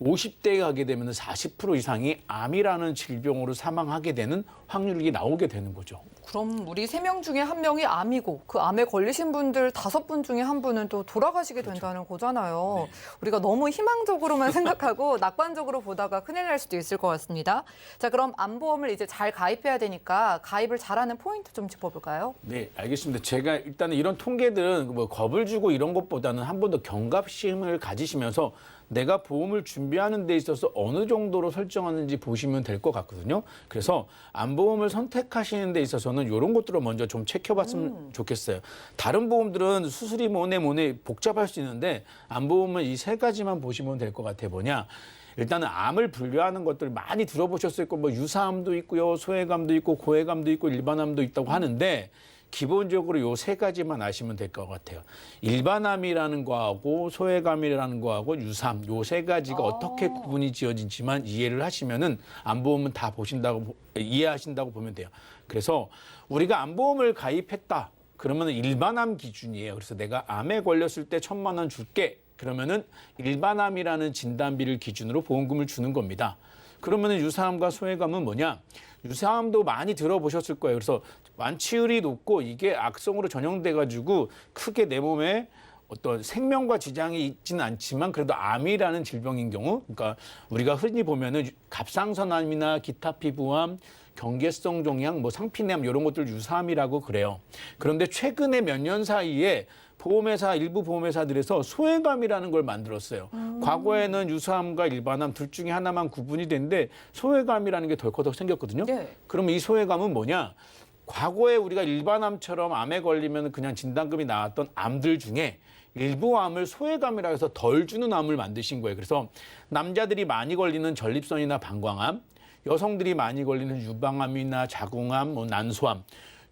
50대에 가게 되면 40% 이상이 암이라는 질병으로 사망하게 되는 확률이 나오게 되는 거죠. 그럼 우리 3명 중에 1명이 암이고 그 암에 걸리신 분들 5분 중에 1분은 또 돌아가시게 된다는 거잖아요. 우리가 너무 희망적으로만 생각하고 낙관적으로 보다가 큰일 날 수도 있을 것 같습니다. 자, 그럼 암보험을 이제 잘 가입해야 되니까 가입을 잘하는 포인트 좀 짚어볼까요? 네, 알겠습니다. 제가 일단은 이런 통계들은 뭐 겁을 주고 이런 것보다는 한 번 더 경각심을 가지시면서 내가 보험을 준비하는 데 있어서 어느 정도로 설정하는지 보시면 될 것 같거든요. 그래서 암보험을 선택하시는 데 있어서는 이런 것들을 먼저 좀 체크해봤으면 좋겠어요. 다른 보험들은 수술이 뭐네 복잡할 수 있는데 암보험은 이 3가지만 보시면 될 것 같아요. 뭐냐? 일단은 암을 분류하는 것들 많이 들어보셨을 거고 뭐 유사암도 있고요, 소외감도 있고 고해감도 있고 일반암도 있다고 하는데 기본적으로 요 3가지만 아시면 될 것 같아요. 일반암이라는 거하고 소외감이라는 거하고 유사암 요 3가지가 어떻게 구분이 지어진지만 이해를 하시면은 암보험은 다 이해하신다고 보면 돼요. 그래서 우리가 암보험을 가입했다. 그러면 일반암 기준이에요. 그래서 내가 암에 걸렸을 때 1,000만 원 줄게. 그러면은 일반암이라는 진단비를 기준으로 보험금을 주는 겁니다. 그러면은 유사암과 소외감은 뭐냐? 유사암도 많이 들어보셨을 거예요. 그래서 완치율이 높고 이게 악성으로 전형돼 가지고 크게 내 몸에 어떤 생명과 지장이 있지는 않지만 그래도 암이라는 질병인 경우, 그러니까 우리가 흔히 보면은 갑상선암이나 기타 피부암, 경계성 종양, 뭐 상피내암 이런 것들 유사암이라고 그래요. 그런데 최근에 몇 년 사이에 일부 보험회사들에서 소외감이라는 걸 만들었어요. 과거에는 유사암과 일반암 둘 중에 하나만 구분이 됐는데 소외감이라는 게 덜커덕 생겼거든요. 네. 그러면 이 소외감은 뭐냐? 과거에 우리가 일반암처럼 암에 걸리면 그냥 진단금이 나왔던 암들 중에 일부 암을 소외감이라 해서 덜 주는 암을 만드신 거예요. 그래서 남자들이 많이 걸리는 전립선이나 방광암, 여성들이 많이 걸리는 유방암이나 자궁암, 뭐 난소암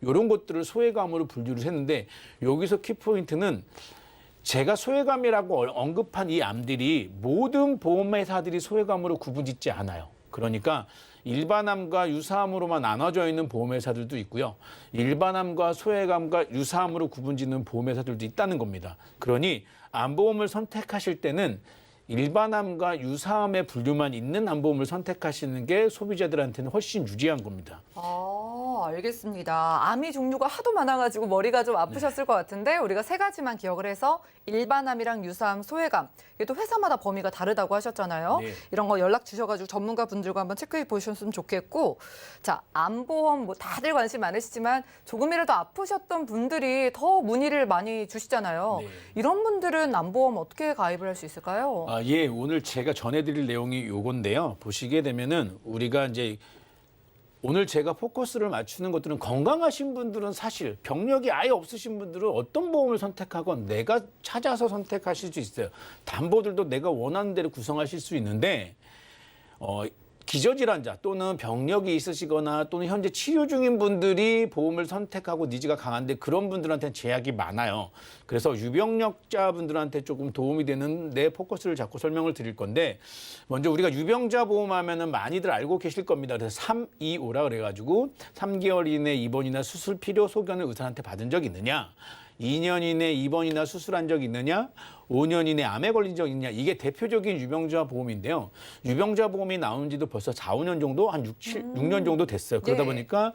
이런 것들을 소외감으로 분류를 했는데 여기서 키포인트는 제가 소외감이라고 언급한 이 암들이 모든 보험회사들이 소외감으로 구분짓지 않아요. 그러니까 일반암과 유사암으로만 나눠져 있는 보험회사들도 있고요. 일반암과 소외감과 유사암으로 구분짓는 보험회사들도 있다는 겁니다. 그러니 암보험을 선택하실 때는 일반암과 유사암의 분류만 있는 암보험을 선택하시는 게 소비자들한테는 훨씬 유리한 겁니다. 알겠습니다. 암이 종류가 하도 많아가지고 머리가 좀 아프셨을 것 같은데 우리가 세 가지만 기억을 해서 일반암이랑 유사암, 소외감 이게 또 회사마다 범위가 다르다고 하셨잖아요. 네. 이런 거 연락 주셔가지고 전문가분들과 한번 체크해 보셨으면 좋겠고 자 암보험 뭐 다들 관심 많으시지만 조금이라도 아프셨던 분들이 더 문의를 많이 주시잖아요. 네. 이런 분들은 암보험 어떻게 가입을 할 수 있을까요? 예, 오늘 제가 전해드릴 내용이 요건데요. 보시게 되면은 우리가 이제 오늘 제가 포커스를 맞추는 것들은 건강하신 분들은 사실 병력이 아예 없으신 분들은 어떤 보험을 선택하건 내가 찾아서 선택하실 수 있어요. 담보들도 내가 원하는 대로 구성하실 수 있는데 기저질환자 또는 병력이 있으시거나 또는 현재 치료 중인 분들이 보험을 선택하고 니즈가 강한데 그런 분들한테는 제약이 많아요. 그래서 유병력자 분들한테 조금 도움이 되는 내 포커스를 잡고 설명을 드릴 건데 먼저 우리가 유병자 보험하면은 많이들 알고 계실 겁니다. 그래서 325라 그래가지고 3개월 이내 입원이나 수술 필요 소견을 의사한테 받은 적 있느냐? 2년 이내 입원이나 수술한 적 있느냐? 5년 이내 암에 걸린 적 있느냐? 이게 대표적인 유병자 보험인데요. 유병자 보험이 나온 지도 벌써 4, 5년 정도, 한 6년 정도 됐어요. 그러다 네. 보니까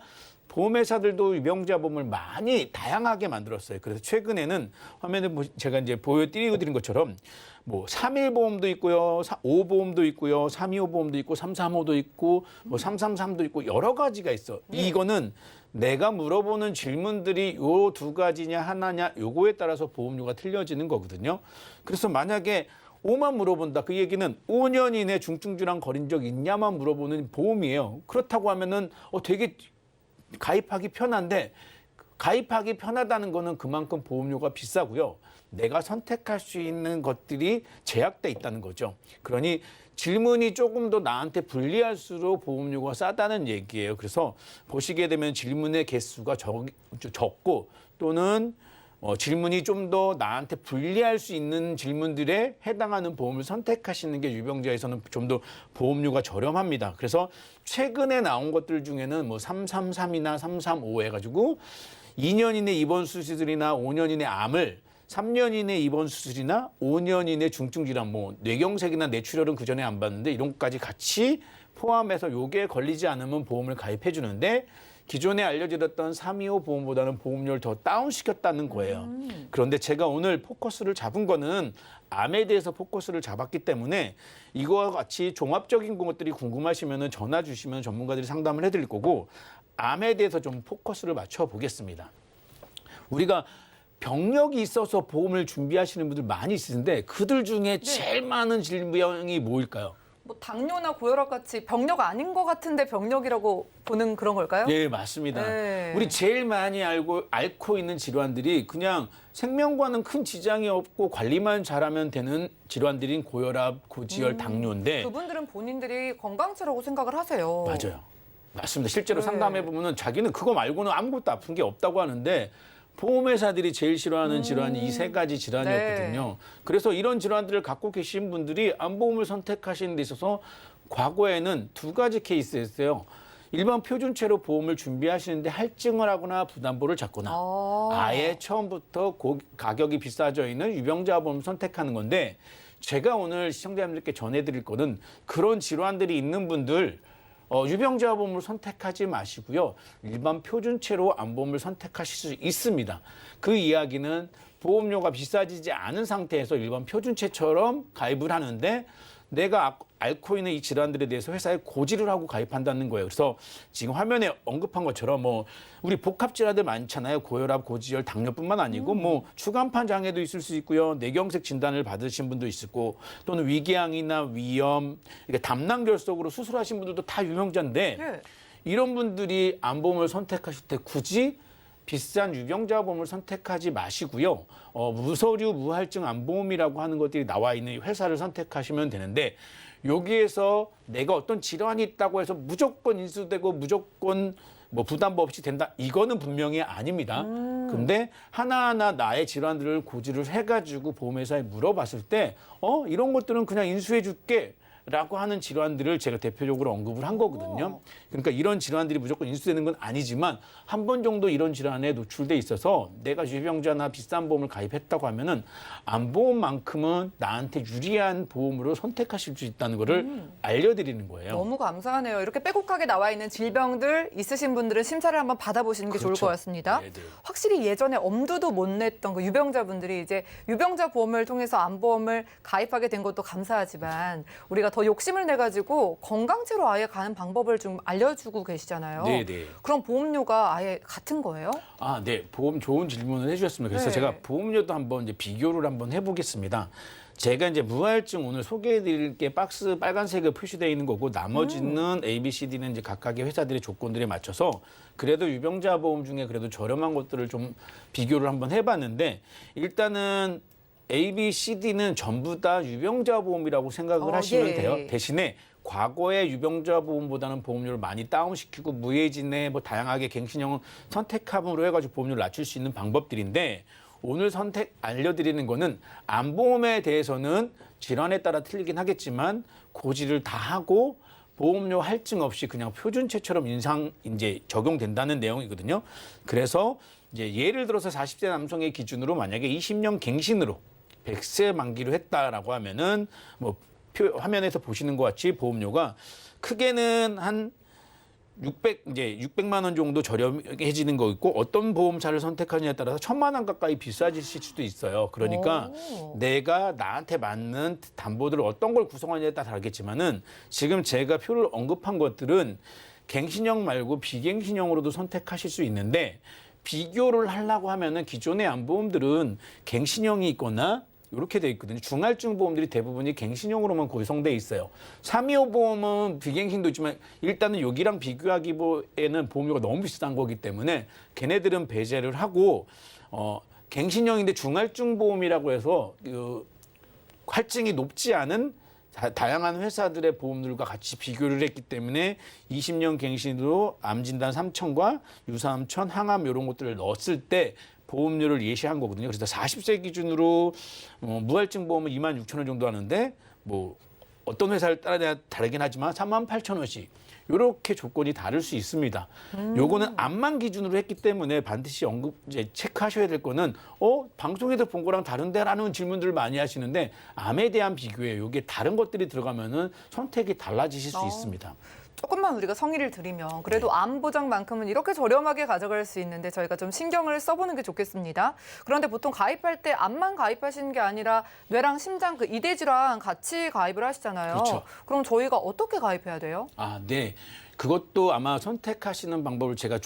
보험회사들도 유병자 보험을 많이 다양하게 만들었어요. 그래서 최근에는 화면에 제가 이제 보여드리고 드린 것처럼 뭐 3.1 보험도 있고요, 5 보험도 있고요, 3.25 보험도 있고, 3.35도 있고, 뭐 3.33도 있고 여러 가지가 있어. 이거는 내가 물어보는 질문들이 요 두 가지냐 하나냐 요거에 따라서 보험료가 틀려지는 거거든요. 그래서 만약에 5만 물어본다. 그 얘기는 5년 이내 중증질환 걸린 적 있냐만 물어보는 보험이에요. 그렇다고 하면은 되게 가입하기 편한데 가입하기 편하다는 거는 그만큼 보험료가 비싸고요. 내가 선택할 수 있는 것들이 제약돼 있다는 거죠. 그러니 질문이 조금 더 나한테 불리할수록 보험료가 싸다는 얘기예요. 그래서 보시게 되면 질문의 개수가 적고 또는 질문이 좀 더 나한테 불리할 수 있는 질문들에 해당하는 보험을 선택하시는 게 유병자에서는 좀 더 보험료가 저렴합니다. 그래서 최근에 나온 것들 중에는 뭐 333이나 335 해가지고 2년 이내 입원 수술이나 5년 이내 암을 3년 이내 입원 수술이나 5년 이내 중증 질환, 뭐 뇌경색이나 뇌출혈은 그 전에 안 봤는데 이런 것까지 같이 포함해서 요게 걸리지 않으면 보험을 가입해 주는데 기존에 알려드렸던 325 보험보다는 보험료를 더 다운시켰다는 거예요. 그런데 제가 오늘 포커스를 잡은 거는 암에 대해서 포커스를 잡았기 때문에 이거와 같이 종합적인 것들이 궁금하시면 전화 주시면 전문가들이 상담을 해드릴 거고 암에 대해서 좀 포커스를 맞춰 보겠습니다. 우리가 병력이 있어서 보험을 준비하시는 분들 많이 있으신데 그들 중에 제일 많은 질병이 뭐일까요? 뭐 당뇨나 고혈압 같이 병력 아닌 것 같은데 병력이라고 보는 그런 걸까요? 네, 맞습니다. 네. 우리 제일 많이 앓고 있는 질환들이 그냥 생명과는 큰 지장이 없고 관리만 잘하면 되는 질환들인 고혈압, 고지혈, 당뇨인데 그분들은 본인들이 건강체라고 생각을 하세요. 맞아요. 맞습니다. 실제로 네. 상담해 보면은 자기는 그거 말고는 아무것도 아픈 게 없다고 하는데 보험회사들이 제일 싫어하는 질환이 이 세 가지 질환이었거든요. 그래서 이런 질환들을 갖고 계신 분들이 암보험을 선택하시는 데 있어서 과거에는 두 가지 케이스였어요. 일반 표준체로 보험을 준비하시는데 할증을 하거나 부담보를 잡거나 아예 처음부터 가격이 비싸져 있는 유병자 보험을 선택하는 건데 제가 오늘 시청자분들께 전해드릴 거는 그런 질환들이 있는 분들 유병자 보험을 선택하지 마시고요. 일반 표준체로 암보험을 선택하실 수 있습니다. 그 이야기는 보험료가 비싸지지 않은 상태에서 일반 표준체처럼 가입을 하는데 내가 앓고 있는 이 질환들에 대해서 회사에 고지를 하고 가입한다는 거예요. 그래서 지금 화면에 언급한 것처럼 뭐 우리 복합 질환들 많잖아요. 고혈압, 고지혈, 당뇨뿐만 아니고 뭐 추간판 장애도 있을 수 있고요. 뇌경색 진단을 받으신 분도 있고 또는 위궤양이나 위염, 이게 담낭결석으로 수술하신 분들도 다 유병자인데 네. 이런 분들이 암보험을 선택하실 때 굳이 비싼 유병자 보험을 선택하지 마시고요. 무서류 무할증 암보험이라고 하는 것들이 나와 있는 회사를 선택하시면 되는데 여기에서 내가 어떤 질환이 있다고 해서 무조건 인수되고 무조건 뭐 부담 없이 된다. 이거는 분명히 아닙니다. 근데 하나하나 나의 질환들을 고지를 해가지고 보험회사에 물어봤을 때 이런 것들은 그냥 인수해 줄게. 라고 하는 질환들을 제가 대표적으로 언급을 한 거거든요. 그러니까 이런 질환들이 무조건 인수되는 건 아니지만 한 번 정도 이런 질환에 노출돼 있어서 내가 유병자나 비싼 보험을 가입했다고 하면은 암보험만큼은 나한테 유리한 보험으로 선택하실 수 있다는 거를 알려드리는 거예요. 너무 감사하네요. 이렇게 빼곡하게 나와 있는 질병들 있으신 분들은 심사를 한번 받아보시는 게 좋을 그렇죠. 것 같습니다. 네네. 확실히 예전에 엄두도 못 냈던 그 유병자분들이 이제 유병자 보험을 통해서 암보험을 가입하게 된 것도 감사하지만 우리가 더 욕심을 내가지고 건강제로 아예 가는 방법을 좀 알려주고 계시잖아요. 네네. 그럼 보험료가 아예 같은 거예요? 아, 네. 보험 좋은 질문을 해주셨습니다. 그래서 네. 제가 보험료도 한번 이제 비교를 한번 해보겠습니다. 제가 이제 무할증 오늘 소개해드릴 게 박스 빨간색으로 표시되어 있는 거고 나머지는 A, B, C, D는 이제 각각의 회사들의 조건들에 맞춰서 그래도 유병자 보험 중에 그래도 저렴한 것들을 좀 비교를 한번 해봤는데 일단은 A, B, C, D는 전부 다 유병자 보험이라고 생각을 하시면 예. 돼요. 대신에 과거의 유병자 보험보다는 보험료를 많이 다운시키고 무해진에 뭐 다양하게 갱신형 선택함으로 해가지고 보험료를 낮출 수 있는 방법들인데 오늘 알려드리는 거는 암보험에 대해서는 질환에 따라 틀리긴 하겠지만 고지를 다 하고 보험료 할증 없이 그냥 표준체처럼 이제 적용된다는 내용이거든요. 그래서 이제 예를 들어서 40세 남성의 기준으로 만약에 20년 갱신으로 100세 만기로 했다라고 하면은 뭐 화면에서 보시는 것 같이 보험료가 크게는 한 600만 원 정도 저렴해지는 거 있고 어떤 보험사를 선택하느냐에 따라서 1,000만 원 가까이 비싸질 수도 있어요. 그러니까 내가 나한테 맞는 담보들을 어떤 걸 구성하느냐에 따라 다르겠지만은 지금 제가 표를 언급한 것들은 갱신형 말고 비갱신형으로도 선택하실 수 있는데 비교를 하려고 하면은 기존의 암보험들은 갱신형이 있거나 이렇게 돼 있거든요. 중할증 보험들이 대부분이 갱신형으로만 구성돼 있어요. 325 보험은 비갱신도 있지만 일단은 여기랑 비교하기에는 보험료가 너무 비싼 거기 때문에 걔네들은 배제를 하고 갱신형인데 중할증 보험이라고 해서 할증이 높지 않은 다양한 회사들의 보험들과 같이 비교를 했기 때문에 20년 갱신으로 암진단 3천과 유사암 1,000, 항암 이런 것들을 넣었을 때 보험료를 예시한 거거든요. 그래서 40세 기준으로 무할증 보험은 26,000원 정도 하는데 뭐 어떤 회사를 따라 다르긴 하지만 38,000원씩 이렇게 조건이 다를 수 있습니다. 요거는 암만 기준으로 했기 때문에 반드시 이제 체크하셔야 될 거는 방송에서 본 거랑 다른데라는 질문들을 많이 하시는데 암에 대한 비교예요. 이게 다른 것들이 들어가면은 선택이 달라지실 수 있습니다. 조금만 우리가 성의를 들이면 그래도 암 보장만큼은 이렇게 저렴하게 가져갈 수 있는데 저희가 좀 신경을 써보는 게 좋겠습니다. 그런데 보통 가입할 때 암만 가입하시는 게 아니라 뇌랑 심장 그 2대 질환 같이 가입을 하시잖아요. 그렇죠. 그럼 저희가 어떻게 가입해야 돼요? 아, 네. 그것도 아마 선택하시는 방법을 제가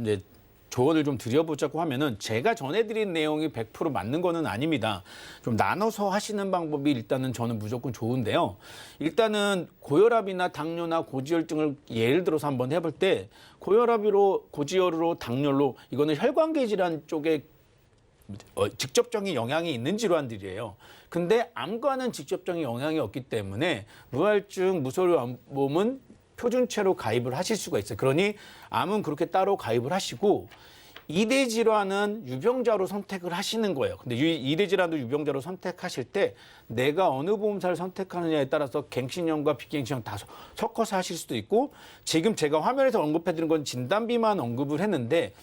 이제 조언을 좀 드려보자고 하면은 제가 전해드린 내용이 100% 맞는 거는 아닙니다. 좀 나눠서 하시는 방법이 일단은 저는 무조건 좋은데요. 일단은 고혈압이나 당뇨나 고지혈증을 예를 들어서 한번 해볼 때 고지혈으로 당뇨로 이거는 혈관계 질환 쪽에 직접적인 영향이 있는 질환들이에요. 근데 암과는 직접적인 영향이 없기 때문에 무할증, 무서류 암보험은 표준체로 가입을 하실 수가 있어요. 그러니 암은 그렇게 따로 가입을 하시고 2대 질환은 유병자로 선택을 하시는 거예요. 근데 2대 질환도 유병자로 선택하실 때 내가 어느 보험사를 선택하느냐에 따라서 갱신형과 비갱신형 다 섞어서 하실 수도 있고 지금 제가 화면에서 언급해드린 건 진단비만 언급을 했는데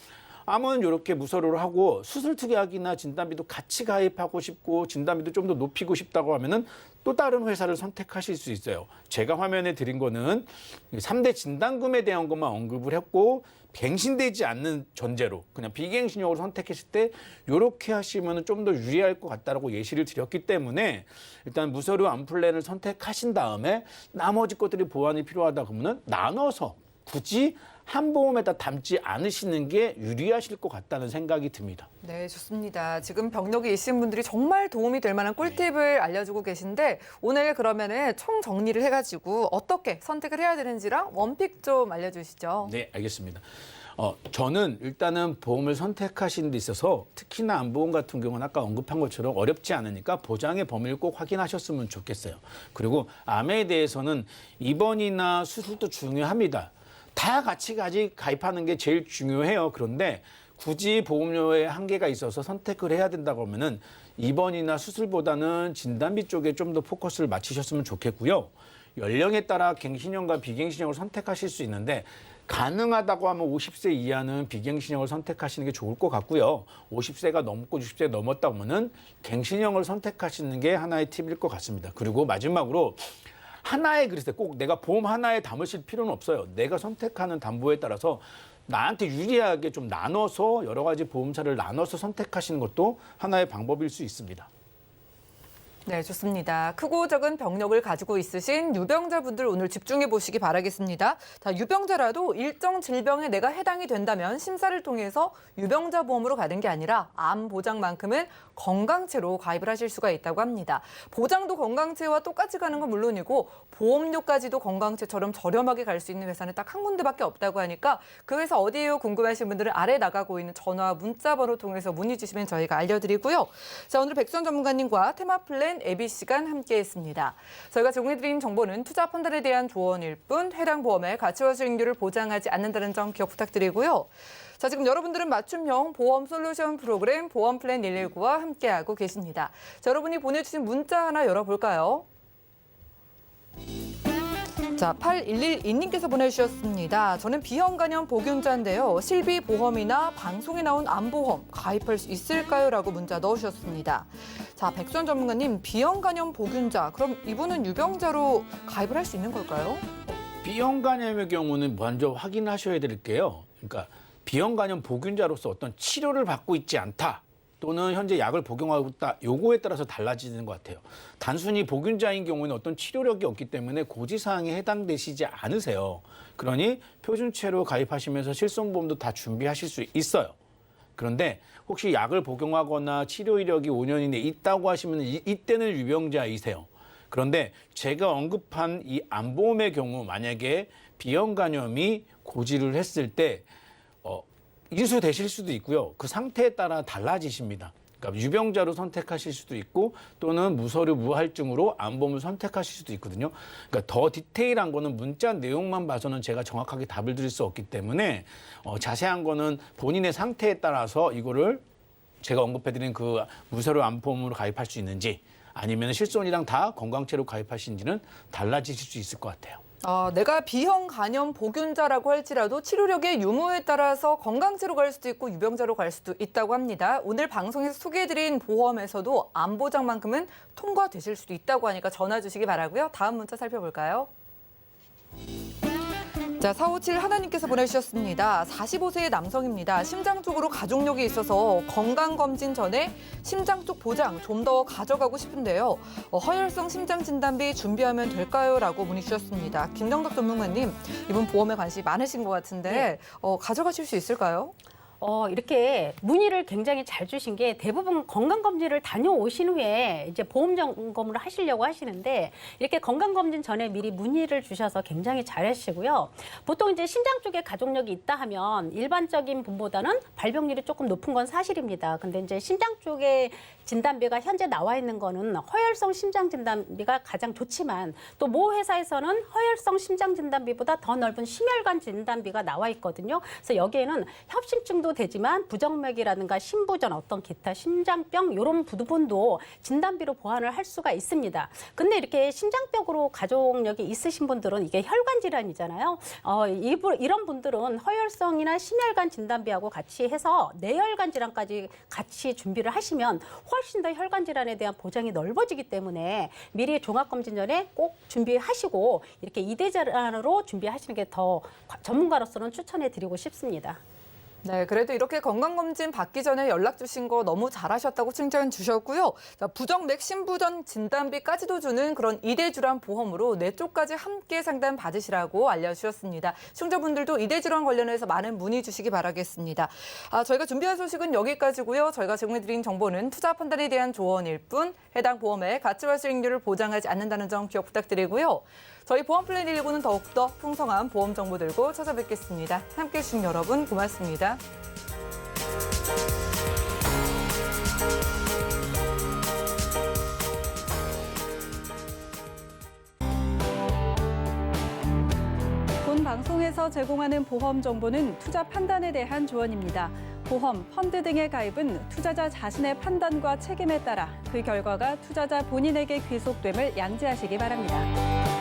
암은 이렇게 무서류를 하고 수술 특약이나 진단비도 같이 가입하고 싶고 진단비도 좀 더 높이고 싶다고 하면은 또 다른 회사를 선택하실 수 있어요. 제가 화면에 드린 거는 3대 진단금에 대한 것만 언급을 했고 갱신되지 않는 전제로 그냥 비갱신형으로 선택했을 때 이렇게 하시면 좀 더 유리할 것 같다라고 예시를 드렸기 때문에 일단 무서류 암 플랜을 선택하신 다음에 나머지 것들이 보완이 필요하다 그러면 나눠서 굳이 한 보험에다 담지 않으시는 게 유리하실 것 같다는 생각이 듭니다. 네, 좋습니다. 지금 병력이 있으신 분들이 정말 도움이 될 만한 꿀팁을 알려주고 계신데 오늘 그러면은 총 정리를 해가지고 어떻게 선택을 해야 되는지랑 원픽 좀 알려주시죠. 네, 알겠습니다. 저는 일단은 보험을 선택하시는 데 있어서 특히나 안보험 같은 경우는 아까 언급한 것처럼 어렵지 않으니까 보장의 범위를 꼭 확인하셨으면 좋겠어요. 그리고 암에 대해서는 입원이나 수술도 중요합니다. 다 같이 가입하는 게 제일 중요해요. 그런데 굳이 보험료에 한계가 있어서 선택을 해야 된다고 하면은 입원이나 수술보다는 진단비 쪽에 좀 더 포커스를 맞추셨으면 좋겠고요. 연령에 따라 갱신형과 비갱신형을 선택하실 수 있는데 가능하다고 하면 50세 이하는 비갱신형을 선택하시는 게 좋을 것 같고요. 50세가 넘고 60세 넘었다 보면은 갱신형을 선택하시는 게 하나의 팁일 것 같습니다. 그리고 마지막으로 하나에 그랬을 때 꼭 내가 보험 하나에 담으실 필요는 없어요. 내가 선택하는 담보에 따라서 나한테 유리하게 좀 나눠서 여러 가지 보험사를 나눠서 선택하시는 것도 하나의 방법일 수 있습니다. 네, 좋습니다. 크고 작은 병력을 가지고 있으신 유병자분들 오늘 집중해 보시기 바라겠습니다. 자, 유병자라도 일정 질병에 내가 해당이 된다면 심사를 통해서 유병자 보험으로 가는 게 아니라 암 보장만큼은 건강체로 가입을 하실 수가 있다고 합니다. 보장도 건강체와 똑같이 가는 건 물론이고 보험료까지도 건강체처럼 저렴하게 갈 수 있는 회사는 딱 한 군데밖에 없다고 하니까 그 회사 어디예요? 궁금하신 분들은 아래 나가고 있는 전화, 문자 번호 통해서 문의 주시면 저희가 알려드리고요. 자, 오늘 백수원 전문가님과 테마플랜 예비 시간 함께했습니다. 저희가 제공해드린 정보는 투자 판단에 대한 조언일 뿐 해당 보험의 가치와 수익률을 보장하지 않는다는 점 기억 부탁드리고요. 자, 지금 여러분들은 맞춤형 보험 솔루션 프로그램 보험플랜 119와 함께하고 계십니다. 자, 여러분이 보내주신 문자 하나 열어볼까요? 자, 8112님께서 보내주셨습니다. 저는 B형 간염 보균자인데요. 실비보험이나 방송에 나온 암보험 가입할 수 있을까요? 라고 문자 넣으셨습니다. 자, 백수원 전문가님, B형 간염 보균자, 그럼 이분은 유병자로 가입을 할 수 있는 걸까요? B형 간염의 경우는 먼저 확인하셔야 될 게요. 그러니까 B형 간염 보균자로서 어떤 치료를 받고 있지 않다. 또는 현재 약을 복용하고 있다. 요거에 따라서 달라지는 것 같아요. 단순히 보균자인 경우에는 어떤 치료력이 없기 때문에 고지사항에 해당되시지 않으세요. 그러니 표준체로 가입하시면서 실손보험도 다 준비하실 수 있어요. 그런데 혹시 약을 복용하거나 치료 이력이 5년 이내에 있다고 하시면 이때는 유병자이세요. 그런데 제가 언급한 이 암보험의 경우 만약에 B형 간염이 고지를 했을 때 인수되실 수도 있고요. 그 상태에 따라 달라지십니다. 그러니까 유병자로 선택하실 수도 있고 또는 무서류 무할증으로 암보험을 선택하실 수도 있거든요. 그러니까 더 디테일한 거는 문자 내용만 봐서는 제가 정확하게 답을 드릴 수 없기 때문에 자세한 거는 본인의 상태에 따라서 이거를 제가 언급해드린 그 무서류 암보험으로 가입할 수 있는지 아니면 실손이랑 다 건강체로 가입하시는지는 달라지실 수 있을 것 같아요. 내가 B형 간염 보균자라고 할지라도 치료력의 유무에 따라서 건강체로 갈 수도 있고 유병자로 갈 수도 있다고 합니다. 오늘 방송에서 소개해드린 보험에서도 암보장만큼은 통과되실 수도 있다고 하니까 전화 주시기 바라고요. 다음 문자 살펴볼까요? 자, 457 하나님께서 보내주셨습니다. 45세의 남성입니다. 심장 쪽으로 가족력이 있어서 건강검진 전에 심장 쪽 보장 좀 더 가져가고 싶은데요. 허혈성 심장 진단비 준비하면 될까요? 라고 문의 주셨습니다. 김정덕 전문가님, 이분 보험에 관심이 많으신 것 같은데 네. 가져가실 수 있을까요? 이렇게 문의를 굉장히 잘 주신 게 대부분 건강검진을 다녀오신 후에 이제 보험 점검을 하시려고 하시는데 이렇게 건강검진 전에 미리 문의를 주셔서 굉장히 잘 하시고요. 보통 이제 심장 쪽에 가족력이 있다 하면 일반적인 분보다는 발병률이 조금 높은 건 사실입니다. 근데 이제 심장 쪽에 진단비가 현재 나와 있는 거는 허혈성 심장 진단비가 가장 좋지만 또 모 회사에서는 허혈성 심장 진단비보다 더 넓은 심혈관 진단비가 나와 있거든요. 그래서 여기에는 협심증도 되지만 부정맥이라든가 심부전 어떤 기타 심장병 이런 부분도 진단비로 보완을 할 수가 있습니다. 근데 이렇게 심장병으로 가족력이 있으신 분들은 이게 혈관 질환이잖아요. 이런 분들은 허혈성이나 심혈관 진단비하고 같이 해서 뇌혈관 질환까지 같이 준비를 하시면 훨씬 더 혈관 질환에 대한 보장이 넓어지기 때문에 미리 종합검진 전에 꼭 준비하시고 이렇게 2대 질환으로 준비하시는 게 더 전문가로서는 추천해 드리고 싶습니다. 네, 그래도 이렇게 건강검진 받기 전에 연락 주신 거 너무 잘하셨다고 칭찬 주셨고요. 자, 부정맥 신부전 진단비까지도 주는 그런 이대질환 보험으로 뇌 쪽까지 함께 상담 받으시라고 알려주셨습니다. 시청자분들도 이대질환 관련해서 많은 문의 주시기 바라겠습니다. 저희가 준비한 소식은 여기까지고요. 저희가 제공해드린 정보는 투자 판단에 대한 조언일 뿐 해당 보험의 가치와 수익률을 보장하지 않는다는 점 기억 부탁드리고요. 저희 보험 플랜 119는 더욱더 풍성한 보험 정보 들고 찾아뵙겠습니다. 함께해 주신 여러분 고맙습니다. 본 방송에서 제공하는 보험 정보는 투자 판단에 대한 조언입니다. 보험, 펀드 등의 가입은 투자자 자신의 판단과 책임에 따라 그 결과가 투자자 본인에게 귀속됨을 양지하시기 바랍니다.